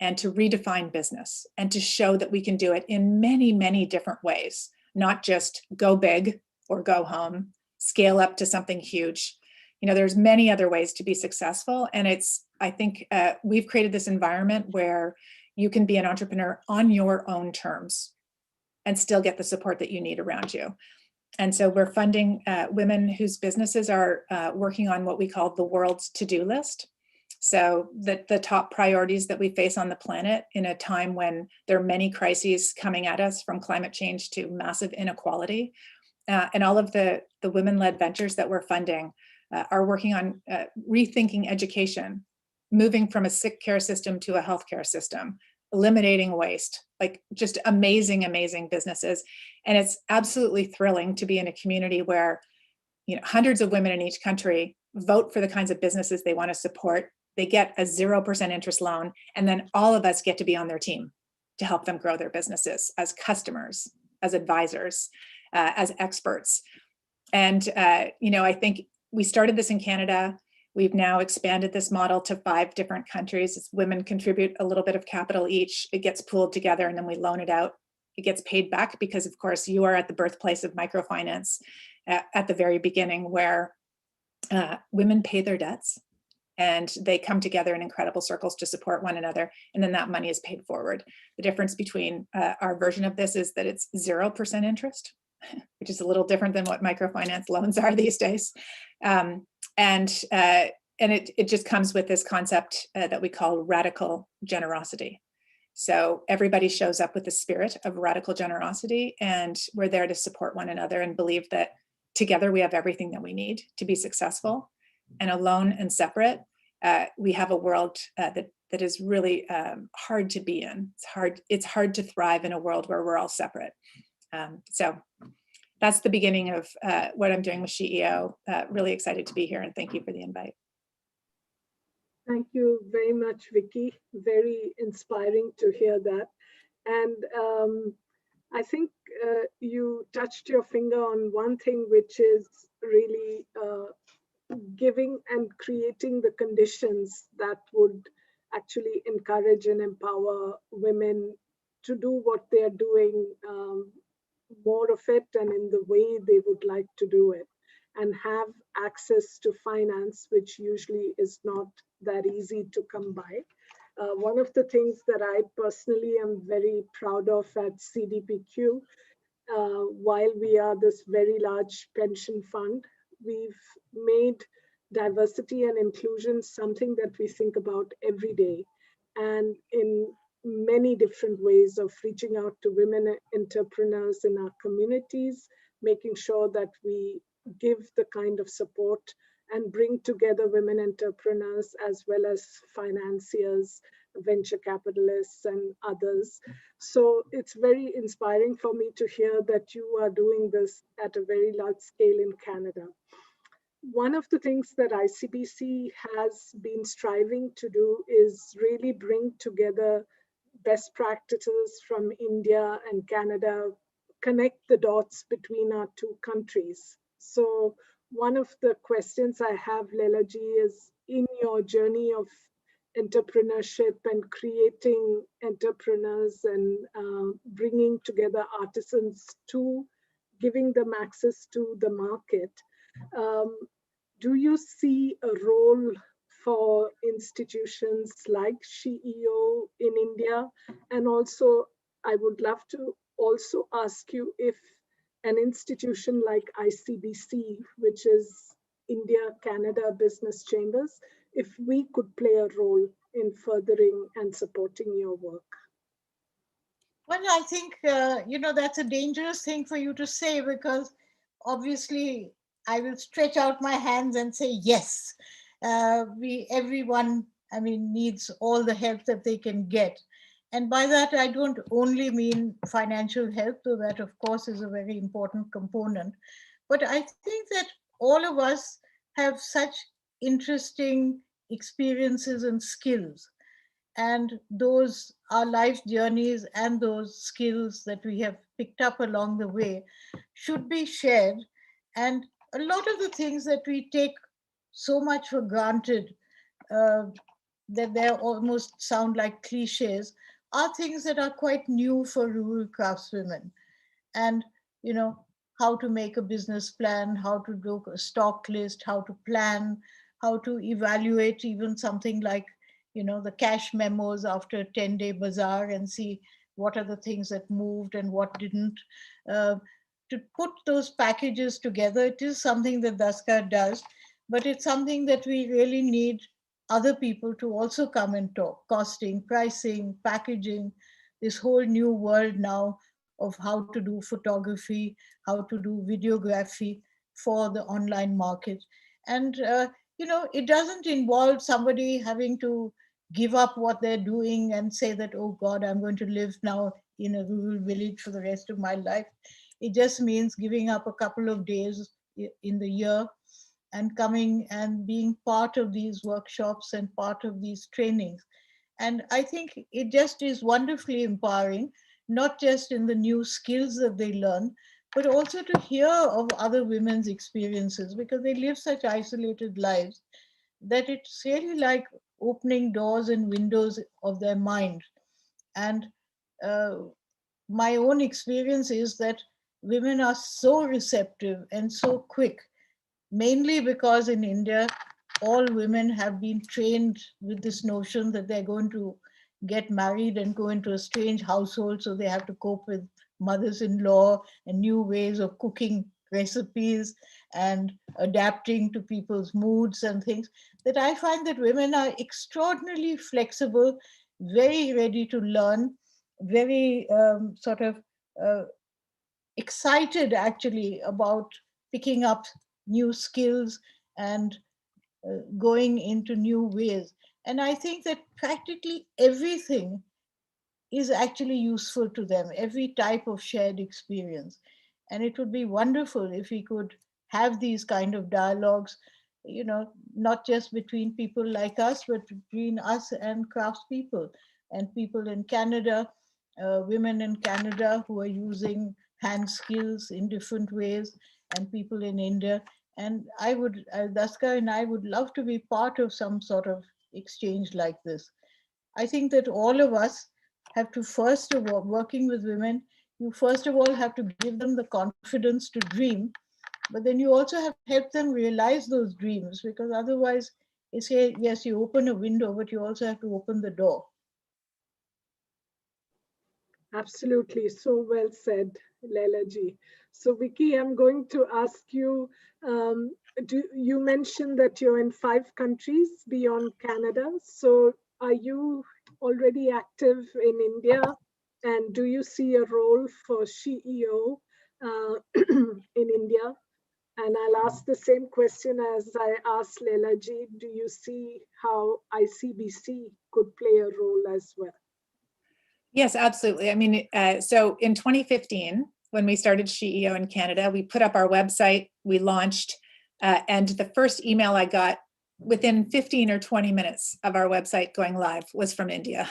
and to redefine business and to show that we can do it in many, many different ways, not just go big or go home, scale up to something huge. You know, there's many other ways to be successful. And I think we've created this environment where you can be an entrepreneur on your own terms and still get the support that you need around you. And so we're funding women whose businesses are working on what we call the world's to-do list. So the top priorities that we face on the planet in a time when there are many crises coming at us, from climate change to massive inequality. And all of the women-led ventures that we're funding are working on rethinking education, moving from a sick care system to a healthcare system, eliminating waste, like just amazing, amazing businesses. And it's absolutely thrilling to be in a community where, you know, hundreds of women in each country vote for the kinds of businesses they want to support. They get a 0% interest loan, and then all of us get to be on their team to help them grow their businesses as customers, as advisors, as experts. And, you know, I think we started this in Canada. We've now expanded this model to 5 different countries. As women contribute a little bit of capital each, it gets pooled together and then we loan it out. It gets paid back because, of course, you are at the birthplace of microfinance at the very beginning, where women pay their debts and they come together in incredible circles to support one another. And then that money is paid forward. The difference between our version of this is that it's 0% interest, which is a little different than what microfinance loans are these days. And it just comes with this concept that we call radical generosity. So everybody shows up with the spirit of radical generosity, and we're there to support one another and believe that together we have everything that we need to be successful. And alone and separate, we have a world that is really hard to be in. It's hard to thrive in a world where we're all separate. So that's the beginning of what I'm doing with SheEO. Really excited to be here, and thank you for the invite. Thank you very much, Vicki. Very inspiring to hear that. And I think you touched your finger on one thing, which is really giving and creating the conditions that would actually encourage and empower women to do what they're doing, more of it and in the way they would like to do it, and have access to finance, which usually is not that easy to come by. One of the things that I personally am very proud of at CDPQ, while we are this very large pension fund, we've made diversity and inclusion something that we think about every day, and in many different ways of reaching out to women entrepreneurs in our communities, making sure that we give the kind of support and bring together women entrepreneurs as well as financiers, venture capitalists, and others. So it's very inspiring for me to hear that you are doing this at a very large scale in Canada. One of the things that ICBC has been striving to do is really bring together best practices from India and Canada, connect the dots between our 2 countries. So one of the questions I have, Laila ji, is in your journey of entrepreneurship and creating entrepreneurs and bringing together artisans to giving them access to the market. Do you see a role for institutions like SheEO in India? And also, I would love to also ask you if an institution like ICBC, which is India-Canada Business Chambers, if we could play a role in furthering and supporting your work. Well, I think, that's a dangerous thing for you to say, because obviously I will stretch out my hands and say, yes, everyone, needs all the help that they can get. And by that, I don't only mean financial help, though that, of course, is a very important component. But I think that all of us have such interesting experiences and skills. And those our life journeys and those skills that we have picked up along the way should be shared. And a lot of the things that we take so much for granted, that they almost sound like cliches, are things that are quite new for rural craftswomen. And, how to make a business plan, how to do a stock list, how to plan, how to evaluate even something like, the cash memos after a 10-day bazaar and see what are the things that moved and what didn't. To put those packages together, it is something that Dastkar does, but it's something that we really need other people to also come and talk. Costing, pricing, packaging, this whole new world now of how to do photography, how to do videography for the online market. And, it doesn't involve somebody having to give up what they're doing and say that, oh God, I'm going to live now in a rural village for the rest of my life. It just means giving up a couple of days in the year and coming and being part of these workshops and part of these trainings. And I think it just is wonderfully empowering, not just in the new skills that they learn, but also to hear of other women's experiences, because they live such isolated lives that it's really like opening doors and windows of their mind. And my own experience is that women are so receptive and so quick, mainly because in India, all women have been trained with this notion that they're going to get married and go into a strange household, so they have to cope with mothers-in-law and new ways of cooking recipes and adapting to people's moods and things, that I find that women are extraordinarily flexible, very ready to learn, very excited actually about picking up new skills and going into new ways. And I think that practically everything is actually useful to them, every type of shared experience. And it would be wonderful if we could have these kind of dialogues, not just between people like us, but between us and craftspeople and people in Canada, women in Canada who are using hand skills in different ways, and people in India. And I would, Dastkar and I would love to be part of some sort of exchange like this. I think that all of us have to, first of all, working with women, you first of all have to give them the confidence to dream, but then you also have to help them realize those dreams, because otherwise it's, yes, you open a window, but you also have to open the door. Absolutely, so well said, Laila ji. So Vicki, I'm going to ask you, you mentioned that you're in 5 countries beyond Canada. So are you already active in India? And do you see a role for SheEO in India? And I'll ask the same question as I asked Laila ji. Do you see how ICBC could play a role as well? Yes, absolutely. I mean, so in 2015, when we started SheEO in Canada, we put up our website, we launched, and the first email I got within 15 or 20 minutes of our website going live was from India.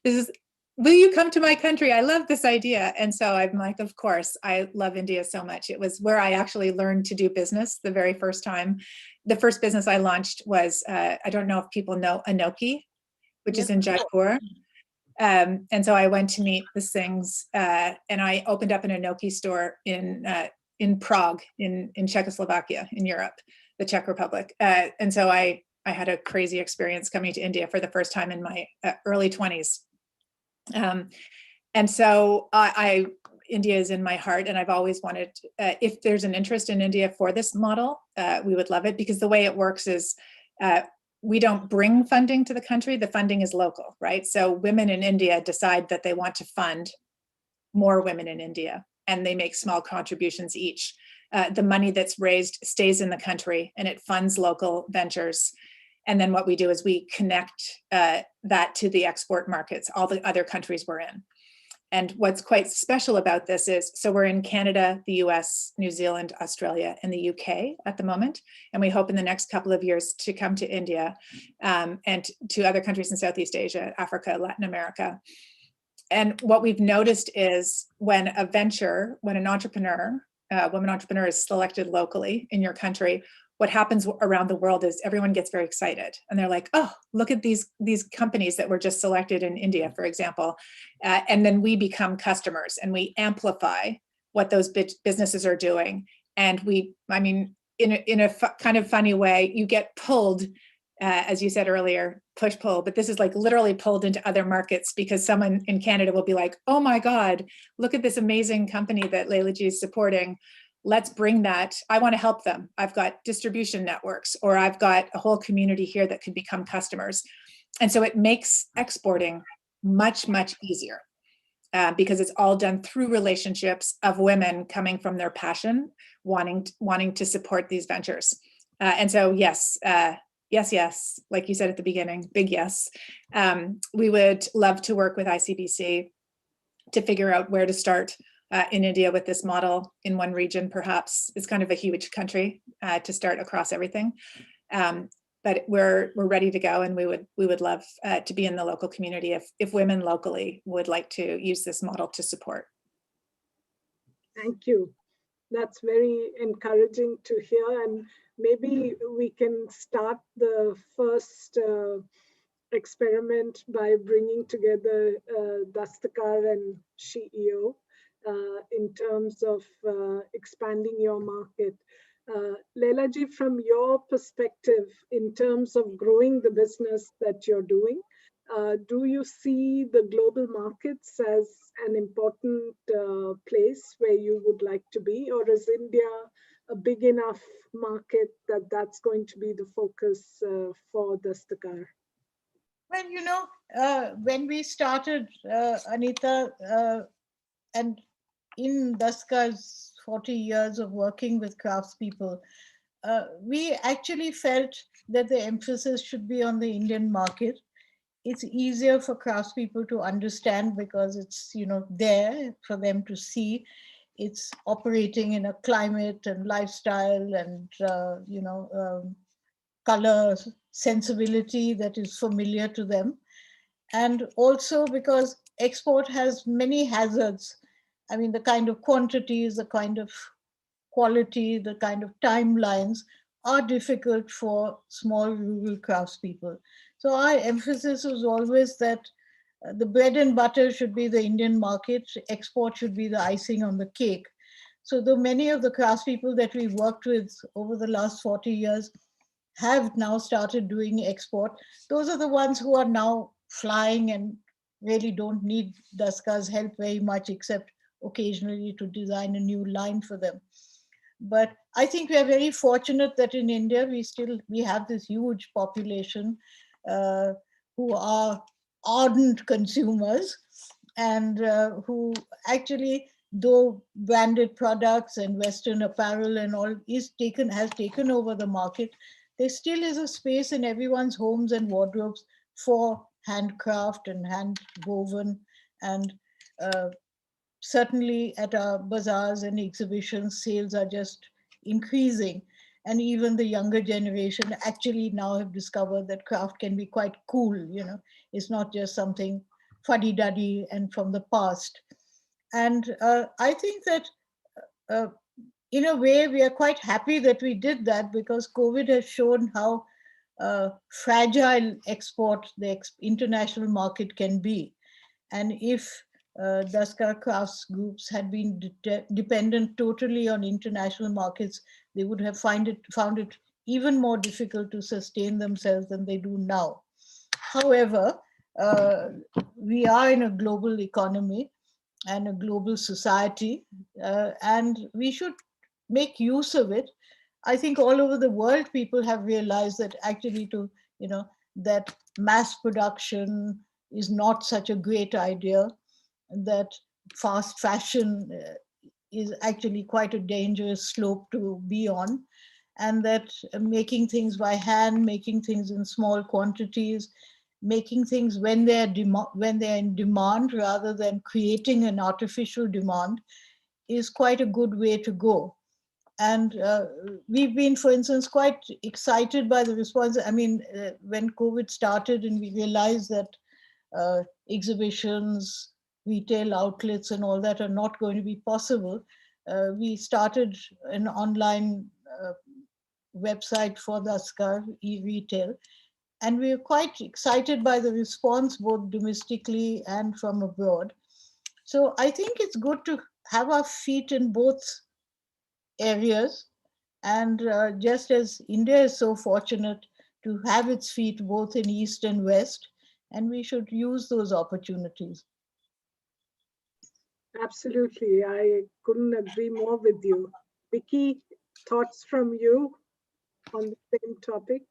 This is will you come to my country? I love this idea. And so I'm like, of course, I love India so much. It was where I actually learned to do business the very first time. The first business I launched was, I don't know if people know Anoki, which is in Jaipur. And so I went to meet the Singhs, and I opened up an Anoki store in Prague, in Czechoslovakia, in Europe, the Czech Republic. And so I had a crazy experience coming to India for the first time in my early 20s. And so India is in my heart, and I've always wanted, if there's an interest in India for this model, we would love it, because the way it works is we don't bring funding to the country, the funding is local, right? So women in India decide that they want to fund more women in India, and they make small contributions each. The money that's raised stays in the country and it funds local ventures. And then what we do is we connect that to the export markets, all the other countries we're in. And what's quite special about this is, so we're in Canada, the US, New Zealand, Australia, and the UK at the moment. And we hope in the next couple of years to come to India and to other countries in Southeast Asia, Africa, Latin America. And what we've noticed is when an entrepreneur, women entrepreneur is selected locally in your country, what happens around the world is everyone gets very excited, and they're like, oh, look at these companies that were just selected in India, for example. And then we become customers and we amplify what those businesses are doing. And in a kind of funny way, you get pulled, as you said earlier, push pull, but this is like literally pulled into other markets, because someone in Canada will be like, oh my God, look at this amazing company that Laila ji is supporting. Let's bring that. I want to help them. I've got distribution networks, or I've got a whole community here that could become customers. And so it makes exporting much, much easier because it's all done through relationships of women coming from their passion, wanting to support these ventures. And so, yes, like you said at the beginning, big yes. We would love to work with ICBC to figure out where to start in India with this model in one region, perhaps. It's kind of a huge country to start across everything. But we're ready to go, and we would love to be in the local community if women locally would like to use this model to support. Thank you. That's very encouraging to hear, and maybe we can start the first experiment by bringing together Dastkar and SheEO. In terms of expanding your market. Laila ji, from your perspective, in terms of growing the business that you're doing, do you see the global markets as an important place where you would like to be, or is India a big enough market that that's going to be the focus for Dastkar? Well, when we started, Anita, and in Dastkar's 40 years of working with craftspeople, we actually felt that the emphasis should be on the Indian market. It's easier for craftspeople to understand because it's, there for them to see. It's operating in a climate and lifestyle and, color sensibility that is familiar to them. And also because export has many hazards. I mean, the kind of quantities, the kind of quality, the kind of timelines are difficult for small rural craftspeople. So our emphasis was always that the bread and butter should be the Indian market, export should be the icing on the cake. So though many of the craftspeople that we worked with over the last 40 years have now started doing export, those are the ones who are now flying and really don't need Dastkar's help very much, except occasionally to design a new line for them. But I think we are very fortunate that in India, we have this huge population who are ardent consumers and who actually, though branded products and Western apparel and all has taken over the market, there still is a space in everyone's homes and wardrobes for handcraft and hand woven, and certainly at our bazaars and exhibitions, sales are just increasing. And even the younger generation actually now have discovered that craft can be quite cool, it's not just something fuddy-duddy and from the past. And I think that in a way, we are quite happy that we did that, because COVID has shown how fragile the international market can be. And if Dastkar crafts groups had been dependent totally on international markets, they would have found it even more difficult to sustain themselves than they do now. However, we are in a global economy and a global society, and we should make use of it. I think all over the world, people have realized that actually that mass production is not such a great idea, that fast fashion is actually quite a dangerous slope to be on, and that making things by hand, making things in small quantities, making things when they're in demand rather than creating an artificial demand is quite a good way to go. And we've been, for instance, quite excited by the response. I mean, when COVID started and we realized that exhibitions, retail outlets and all that are not going to be possible, we started an online website for Dastkar, e-retail. And we are quite excited by the response, both domestically and from abroad. So I think it's good to have our feet in both areas. And just as India is so fortunate to have its feet both in East and West, and we should use those opportunities. Absolutely. I couldn't agree more with you. Vicki, thoughts from you on the same topic?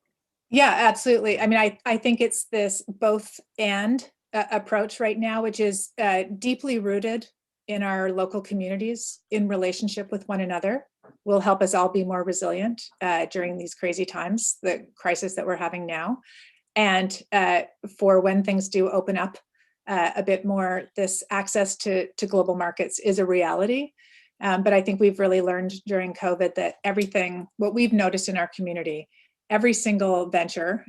Yeah, absolutely. I mean, I think it's this both and approach right now, which is deeply rooted in our local communities in relationship with one another, will help us all be more resilient during these crazy times, the crisis that we're having now. And for when things do open up a bit more, this access to global markets is a reality. But I think we've really learned during COVID that what we've noticed in our community, every single venture,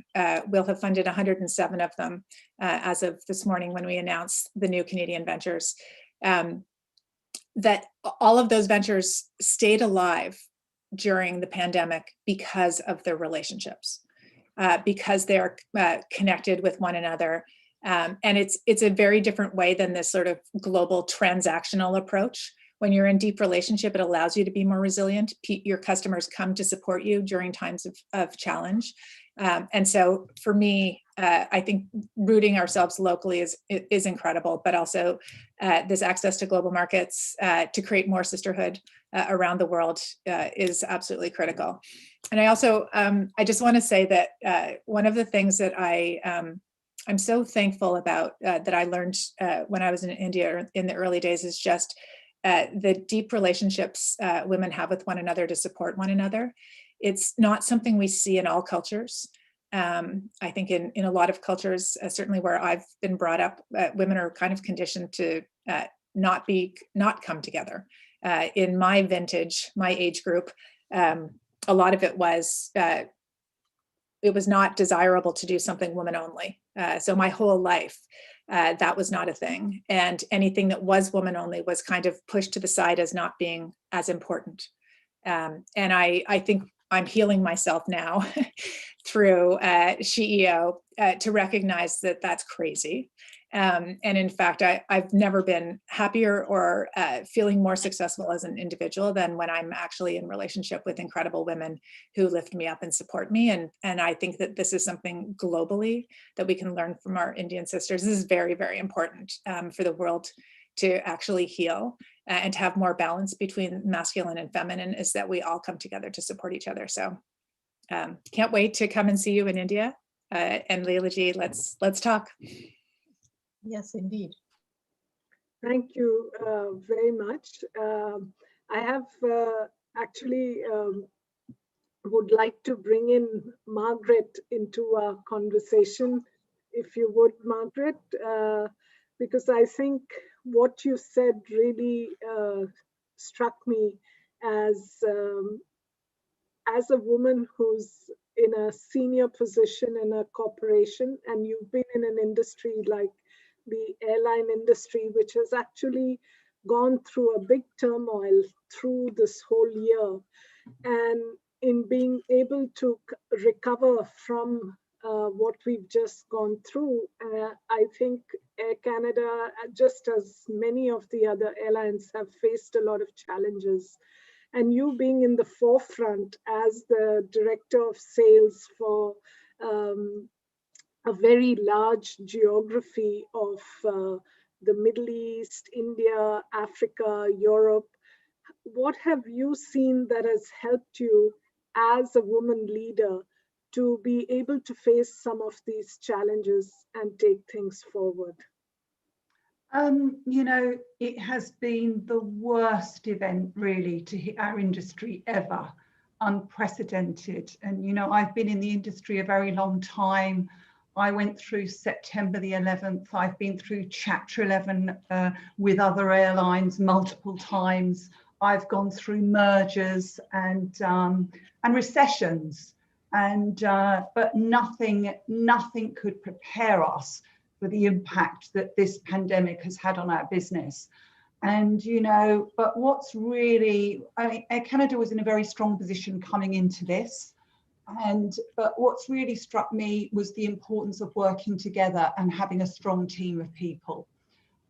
we'll have funded 107 of them as of this morning when we announced the new Canadian ventures, that all of those ventures stayed alive during the pandemic because of their relationships, because they're connected with one another. And it's a very different way than this sort of global transactional approach. When you're in deep relationship, it allows you to be more resilient. Your customers come to support you during times of challenge. And so for me, I think rooting ourselves locally is incredible, but also this access to global markets to create more sisterhood around the world is absolutely critical. And I also, I just want to say that one of the things that I'm so thankful about that I learned when I was in India in the early days is just the deep relationships women have with one another to support one another. It's not something we see in all cultures. I think in a lot of cultures, certainly where I've been brought up, women are kind of conditioned to not come together. In my vintage, my age group, a lot of it was not desirable to do something woman only. So my whole life, that was not a thing. And anything that was woman only was kind of pushed to the side as not being as important. And I think I'm healing myself now through SheEO to recognize that that's crazy. And in fact, I've never been happier or feeling more successful as an individual than when I'm actually in relationship with incredible women who lift me up and support me. And I think that this is something globally that we can learn from our Indian sisters. This is very, very important for the world to actually heal and to have more balance between masculine and feminine, is that we all come together to support each other. So can't wait to come and see you in India. And Laila ji, let's talk. Yes, indeed. Thank you very much. I have actually would like to bring in Margaret into our conversation, if you would, Margaret, because I think what you said really struck me as a woman who's in a senior position in a corporation, and you've been in an industry like the airline industry, which has actually gone through a big turmoil through this whole year, and in being able to recover from what we've just gone through, I think Air Canada, just as many of the other airlines, have faced a lot of challenges. And you being in the forefront as the director of sales for a very large geography of the Middle East, India, Africa, Europe, what have you seen that has helped you as a woman leader to be able to face some of these challenges and take things forward? You know, it has been the worst event really to hit our industry ever, unprecedented. And, you know, I've been in the industry a very long time. I went through September the 11th. I've been through Chapter 11 with other airlines multiple times. I've gone through mergers and recessions, and but nothing could prepare us for the impact that this pandemic has had on our business. And, you know, but what's really, I mean, Air Canada was in a very strong position coming into this. But what's really struck me was the importance of working together and having a strong team of people.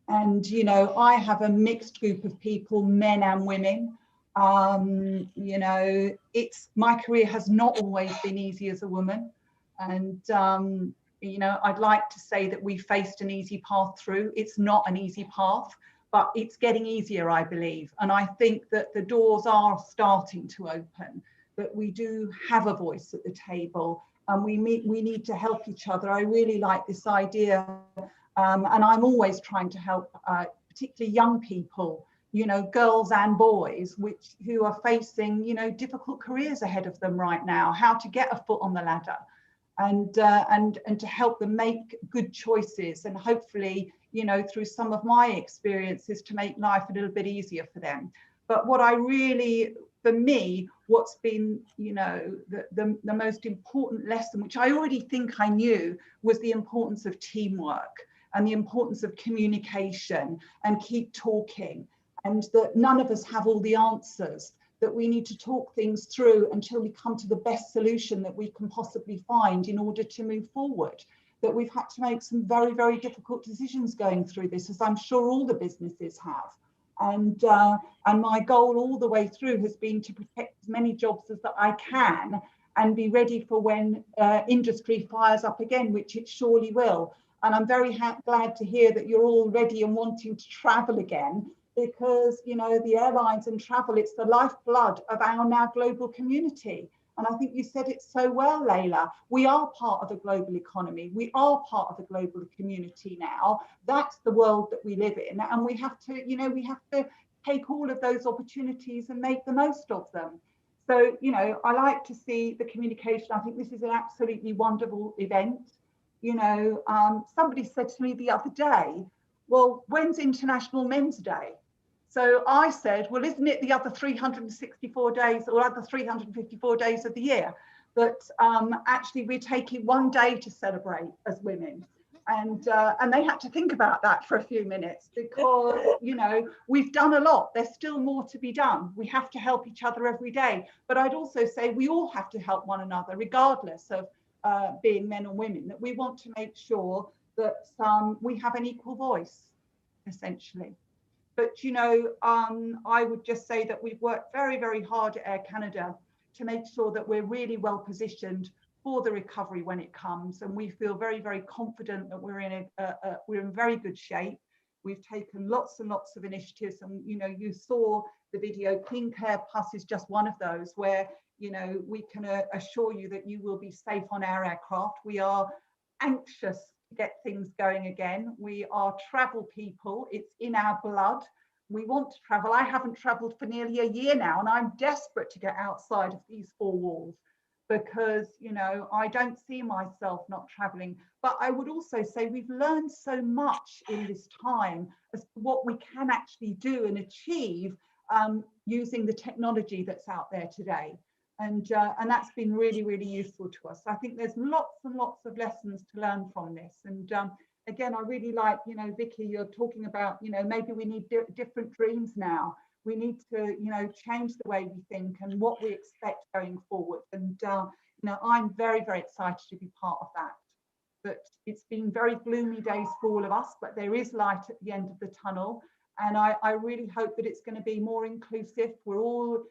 And, you know, I have a mixed group of people, men and women. You know, my career has not always been easy as a woman. And, you know, I'd like to say that we faced an easy path through. It's not an easy path, but it's getting easier, I believe. And I think that the doors are starting to open, that we do have a voice at the table, and we need to help each other. I really like this idea. And I'm always trying to help, particularly young people, you know, girls and boys, who are facing, you know, difficult careers ahead of them right now, how to get a foot on the ladder. And to help them make good choices, and hopefully, you know, through some of my experiences, to make life a little bit easier for them. But what I really, for me, what's been, you know, the most important lesson, which I already think I knew, was the importance of teamwork and the importance of communication and keep talking, and that none of us have all the answers, that we need to talk things through until we come to the best solution that we can possibly find in order to move forward. That we've had to make some very, very difficult decisions going through this, as I'm sure all the businesses have. And my goal all the way through has been to protect as many jobs as that I can, and be ready for when industry fires up again, which it surely will. And I'm very glad to hear that you're all ready and wanting to travel again, because, you know, the airlines and travel, it's the lifeblood of our now global community. And I think you said it so well, Laila. We are part of a global economy. We are part of a global community now. That's the world that we live in. And we have to, you know, we have to take all of those opportunities and make the most of them. So, you know, I like to see the communication. I think this is an absolutely wonderful event. You know, somebody said to me the other day, well, when's International Men's Day? So I said, well, isn't it the other 364 days or other 354 days of the year? But actually we're taking one day to celebrate as women. And they had to think about that for a few minutes, because, you know, we've done a lot. There's still more to be done. We have to help each other every day. But I'd also say we all have to help one another, regardless of being men or women, that we want to make sure that we have an equal voice, essentially. But, you know, I would just say that we've worked very, very hard at Air Canada to make sure that we're really well positioned for the recovery when it comes. And we feel very, very confident that we're in very good shape. We've taken lots and lots of initiatives. And, you know, you saw the video, Clean Care Plus is just one of those where, you know, we can assure you that you will be safe on our aircraft. We are anxious to get things going again. We are travel people. It's in our blood. We want to travel. I haven't traveled for nearly a year now, and I'm desperate to get outside of these four walls, because, you know, I don't see myself not traveling. But I would also say we've learned so much in this time as to what we can actually do and achieve using the technology that's out there today. And that's been really, really useful to us. I think there's lots and lots of lessons to learn from this. And again, I really like, Vicki, you're talking about, maybe we need different dreams now. We need to, change the way we think and what we expect going forward. And, I'm very, very excited to be part of that. But it's been very gloomy days for all of us, but there is light at the end of the tunnel. And I really hope that it's going to be more inclusive. We're all,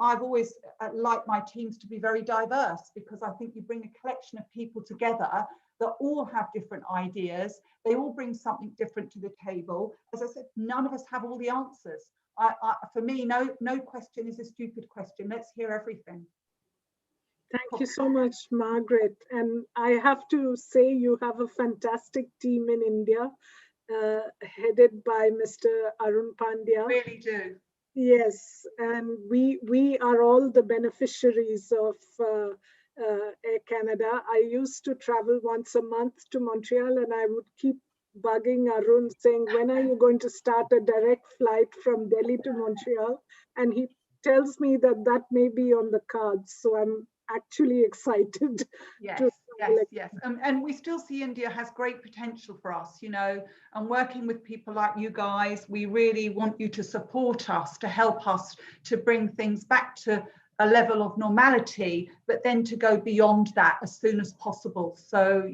I've always liked my teams to be very diverse, because I think you bring a collection of people together that all have different ideas. They all bring something different to the table. As I said, none of us have all the answers. For me, no question is a stupid question. Let's hear everything. Thank you so much, Margaret. And I have to say, you have a fantastic team in India, headed by Mr. Arun Pandya. Really do. Yes, and we are all the beneficiaries of Air Canada. I used to travel once a month to Montreal, and I would keep bugging Arun saying, when are you going to start a direct flight from Delhi to Montreal? And he tells me that may be on the cards. So I'm actually excited. Yes. And we still see India has great potential for us, and working with people like you guys, we really want you to support us, to help us to bring things back to a level of normality, but then to go beyond that as soon as possible. So,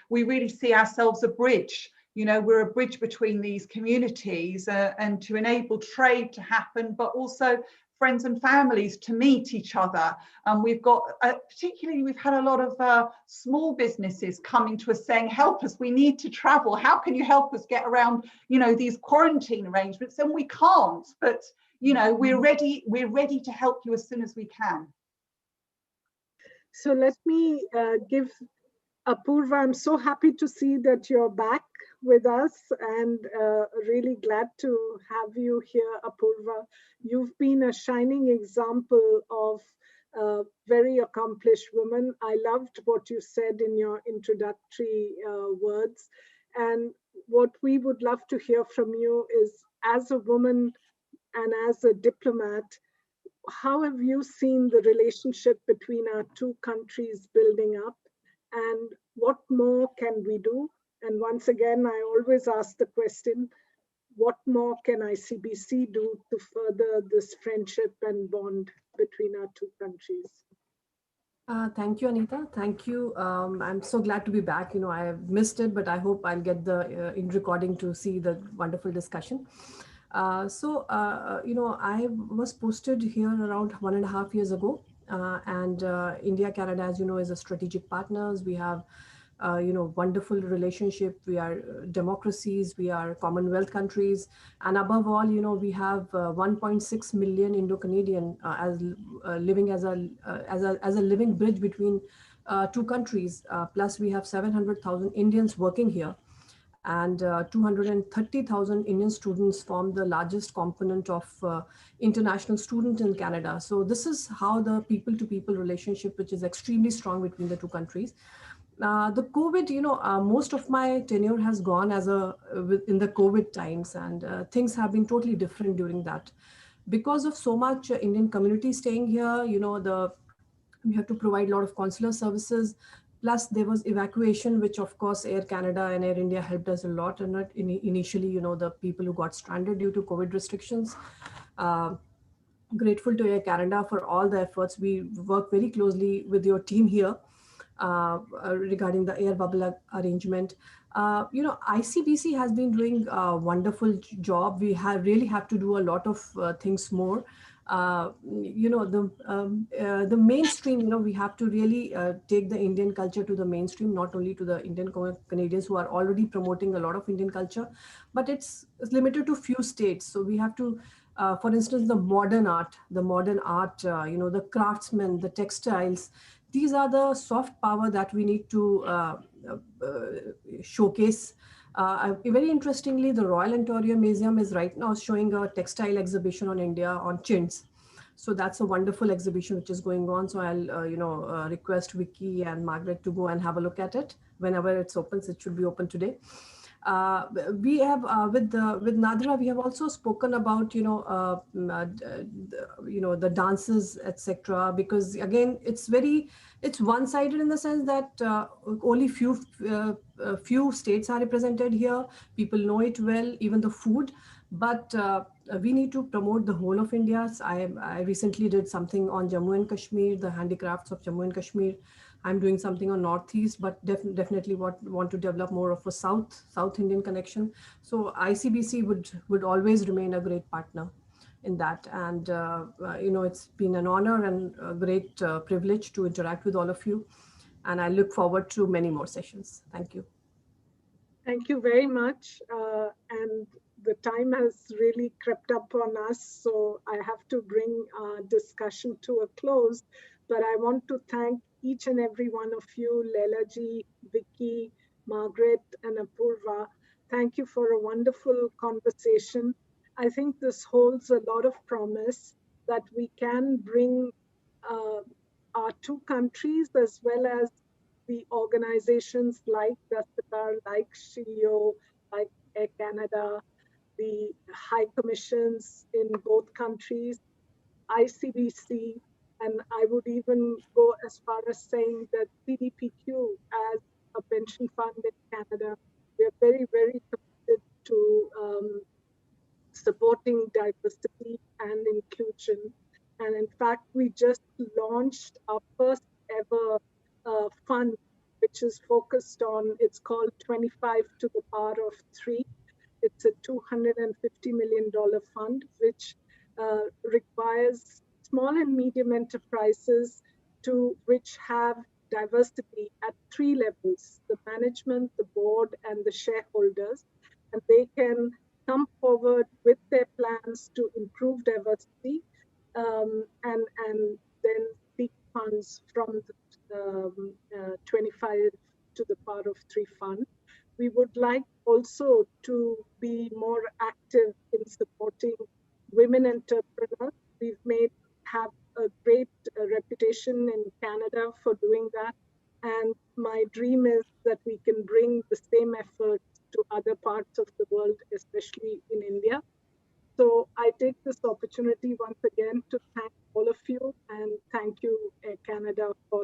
we really see ourselves a bridge. We're a bridge between these communities and to enable trade to happen, but also friends and families to meet each other. We've got, particularly, we've had a lot of small businesses coming to us saying, help us, we need to travel. How can you help us get around, these quarantine arrangements? And we can't, but, we're ready to help you as soon as we can. So let me give Apoorva, I'm so happy to see that you're back with us, and really glad to have you here, Apoorva. You've been a shining example of a very accomplished woman. I loved what you said in your introductory words. And what we would love to hear from you is, as a woman and as a diplomat, how have you seen the relationship between our two countries building up? And what more can we do? And once again, I always ask the question, what more can ICBC do to further this friendship and bond between our two countries? Thank you, Anita. Thank you. I'm so glad to be back. I have missed it, but I hope I'll get the in recording to see the wonderful discussion. I was posted here around 1.5 years ago. And India, Canada, as you know, is a strategic partners. We have, wonderful relationship. We are democracies. We are Commonwealth countries. And above all, we have 1.6 million Indo-Canadian living as a living bridge between two countries. Plus, we have 700,000 Indians working here. And 230,000 Indian students form the largest component of international students in Canada. So this is how the people-to-people relationship, which is extremely strong between the two countries. The COVID, most of my tenure has gone in the COVID times, and things have been totally different during that. Because of so much Indian community staying here, we have to provide a lot of consular services. Plus, there was evacuation, which of course Air Canada and Air India helped us a lot. And not initially, the people who got stranded due to COVID restrictions. Grateful to Air Canada for all the efforts. We work very closely with your team here regarding the air bubble arrangement. ICBC has been doing a wonderful job. We really have to do a lot of things more. The mainstream, we have to really take the Indian culture to the mainstream, not only to the Indian Canadians who are already promoting a lot of Indian culture, but it's limited to few states. So we have to, for instance, the modern art, the craftsmen, the textiles, these are the soft power that we need to showcase. Very interestingly, the Royal Ontario Museum is right now showing a textile exhibition on India on chintz. So that's a wonderful exhibition which is going on. So I'll request Vicki and Margaret to go and have a look at it whenever it's open. It should be open today. We have with Nadira, we have also spoken about the dances, etc. Because again, it's one-sided in the sense that only few states are represented here. People know it well, even the food, but we need to promote the whole of India. I recently did something on Jammu and Kashmir, the handicrafts of Jammu and Kashmir. I'm doing something on Northeast, but definitely want to develop more of a South Indian connection. So ICBC would always remain a great partner in that. And it's been an honor and a great privilege to interact with all of you. And I look forward to many more sessions. Thank you. Thank you very much. And the time has really crept up on us, so I have to bring our discussion to a close. But I want to thank each and every one of you, Laila ji, Vicki, Margaret, and Apoorva. Thank you for a wonderful conversation. I think this holds a lot of promise that we can bring our two countries as well as the organizations like Dastkar, like SheEO, like Air Canada, the high commissions in both countries, ICBC, and I would even go as far as saying that CDPQ as a pension fund in Canada, we are very, very committed to supporting diversity and inclusion. And in fact, we just launched our first ever fund, which is focused on, it's called 25 to the power of 3. It's a $250 million fund, which requires small and medium enterprises which have diversity at 3 levels: the management, the board, and the shareholders. And they can come forward with their plans to improve diversity, and then seek funds from the 25 to the power of 3 fund. We would like also to be more active in supporting women entrepreneurs. We've have a great reputation in Canada for doing that. And my dream is that we can bring the same efforts to other parts of the world, especially in India. So I take this opportunity once again to thank all of you, and thank you, Air Canada, for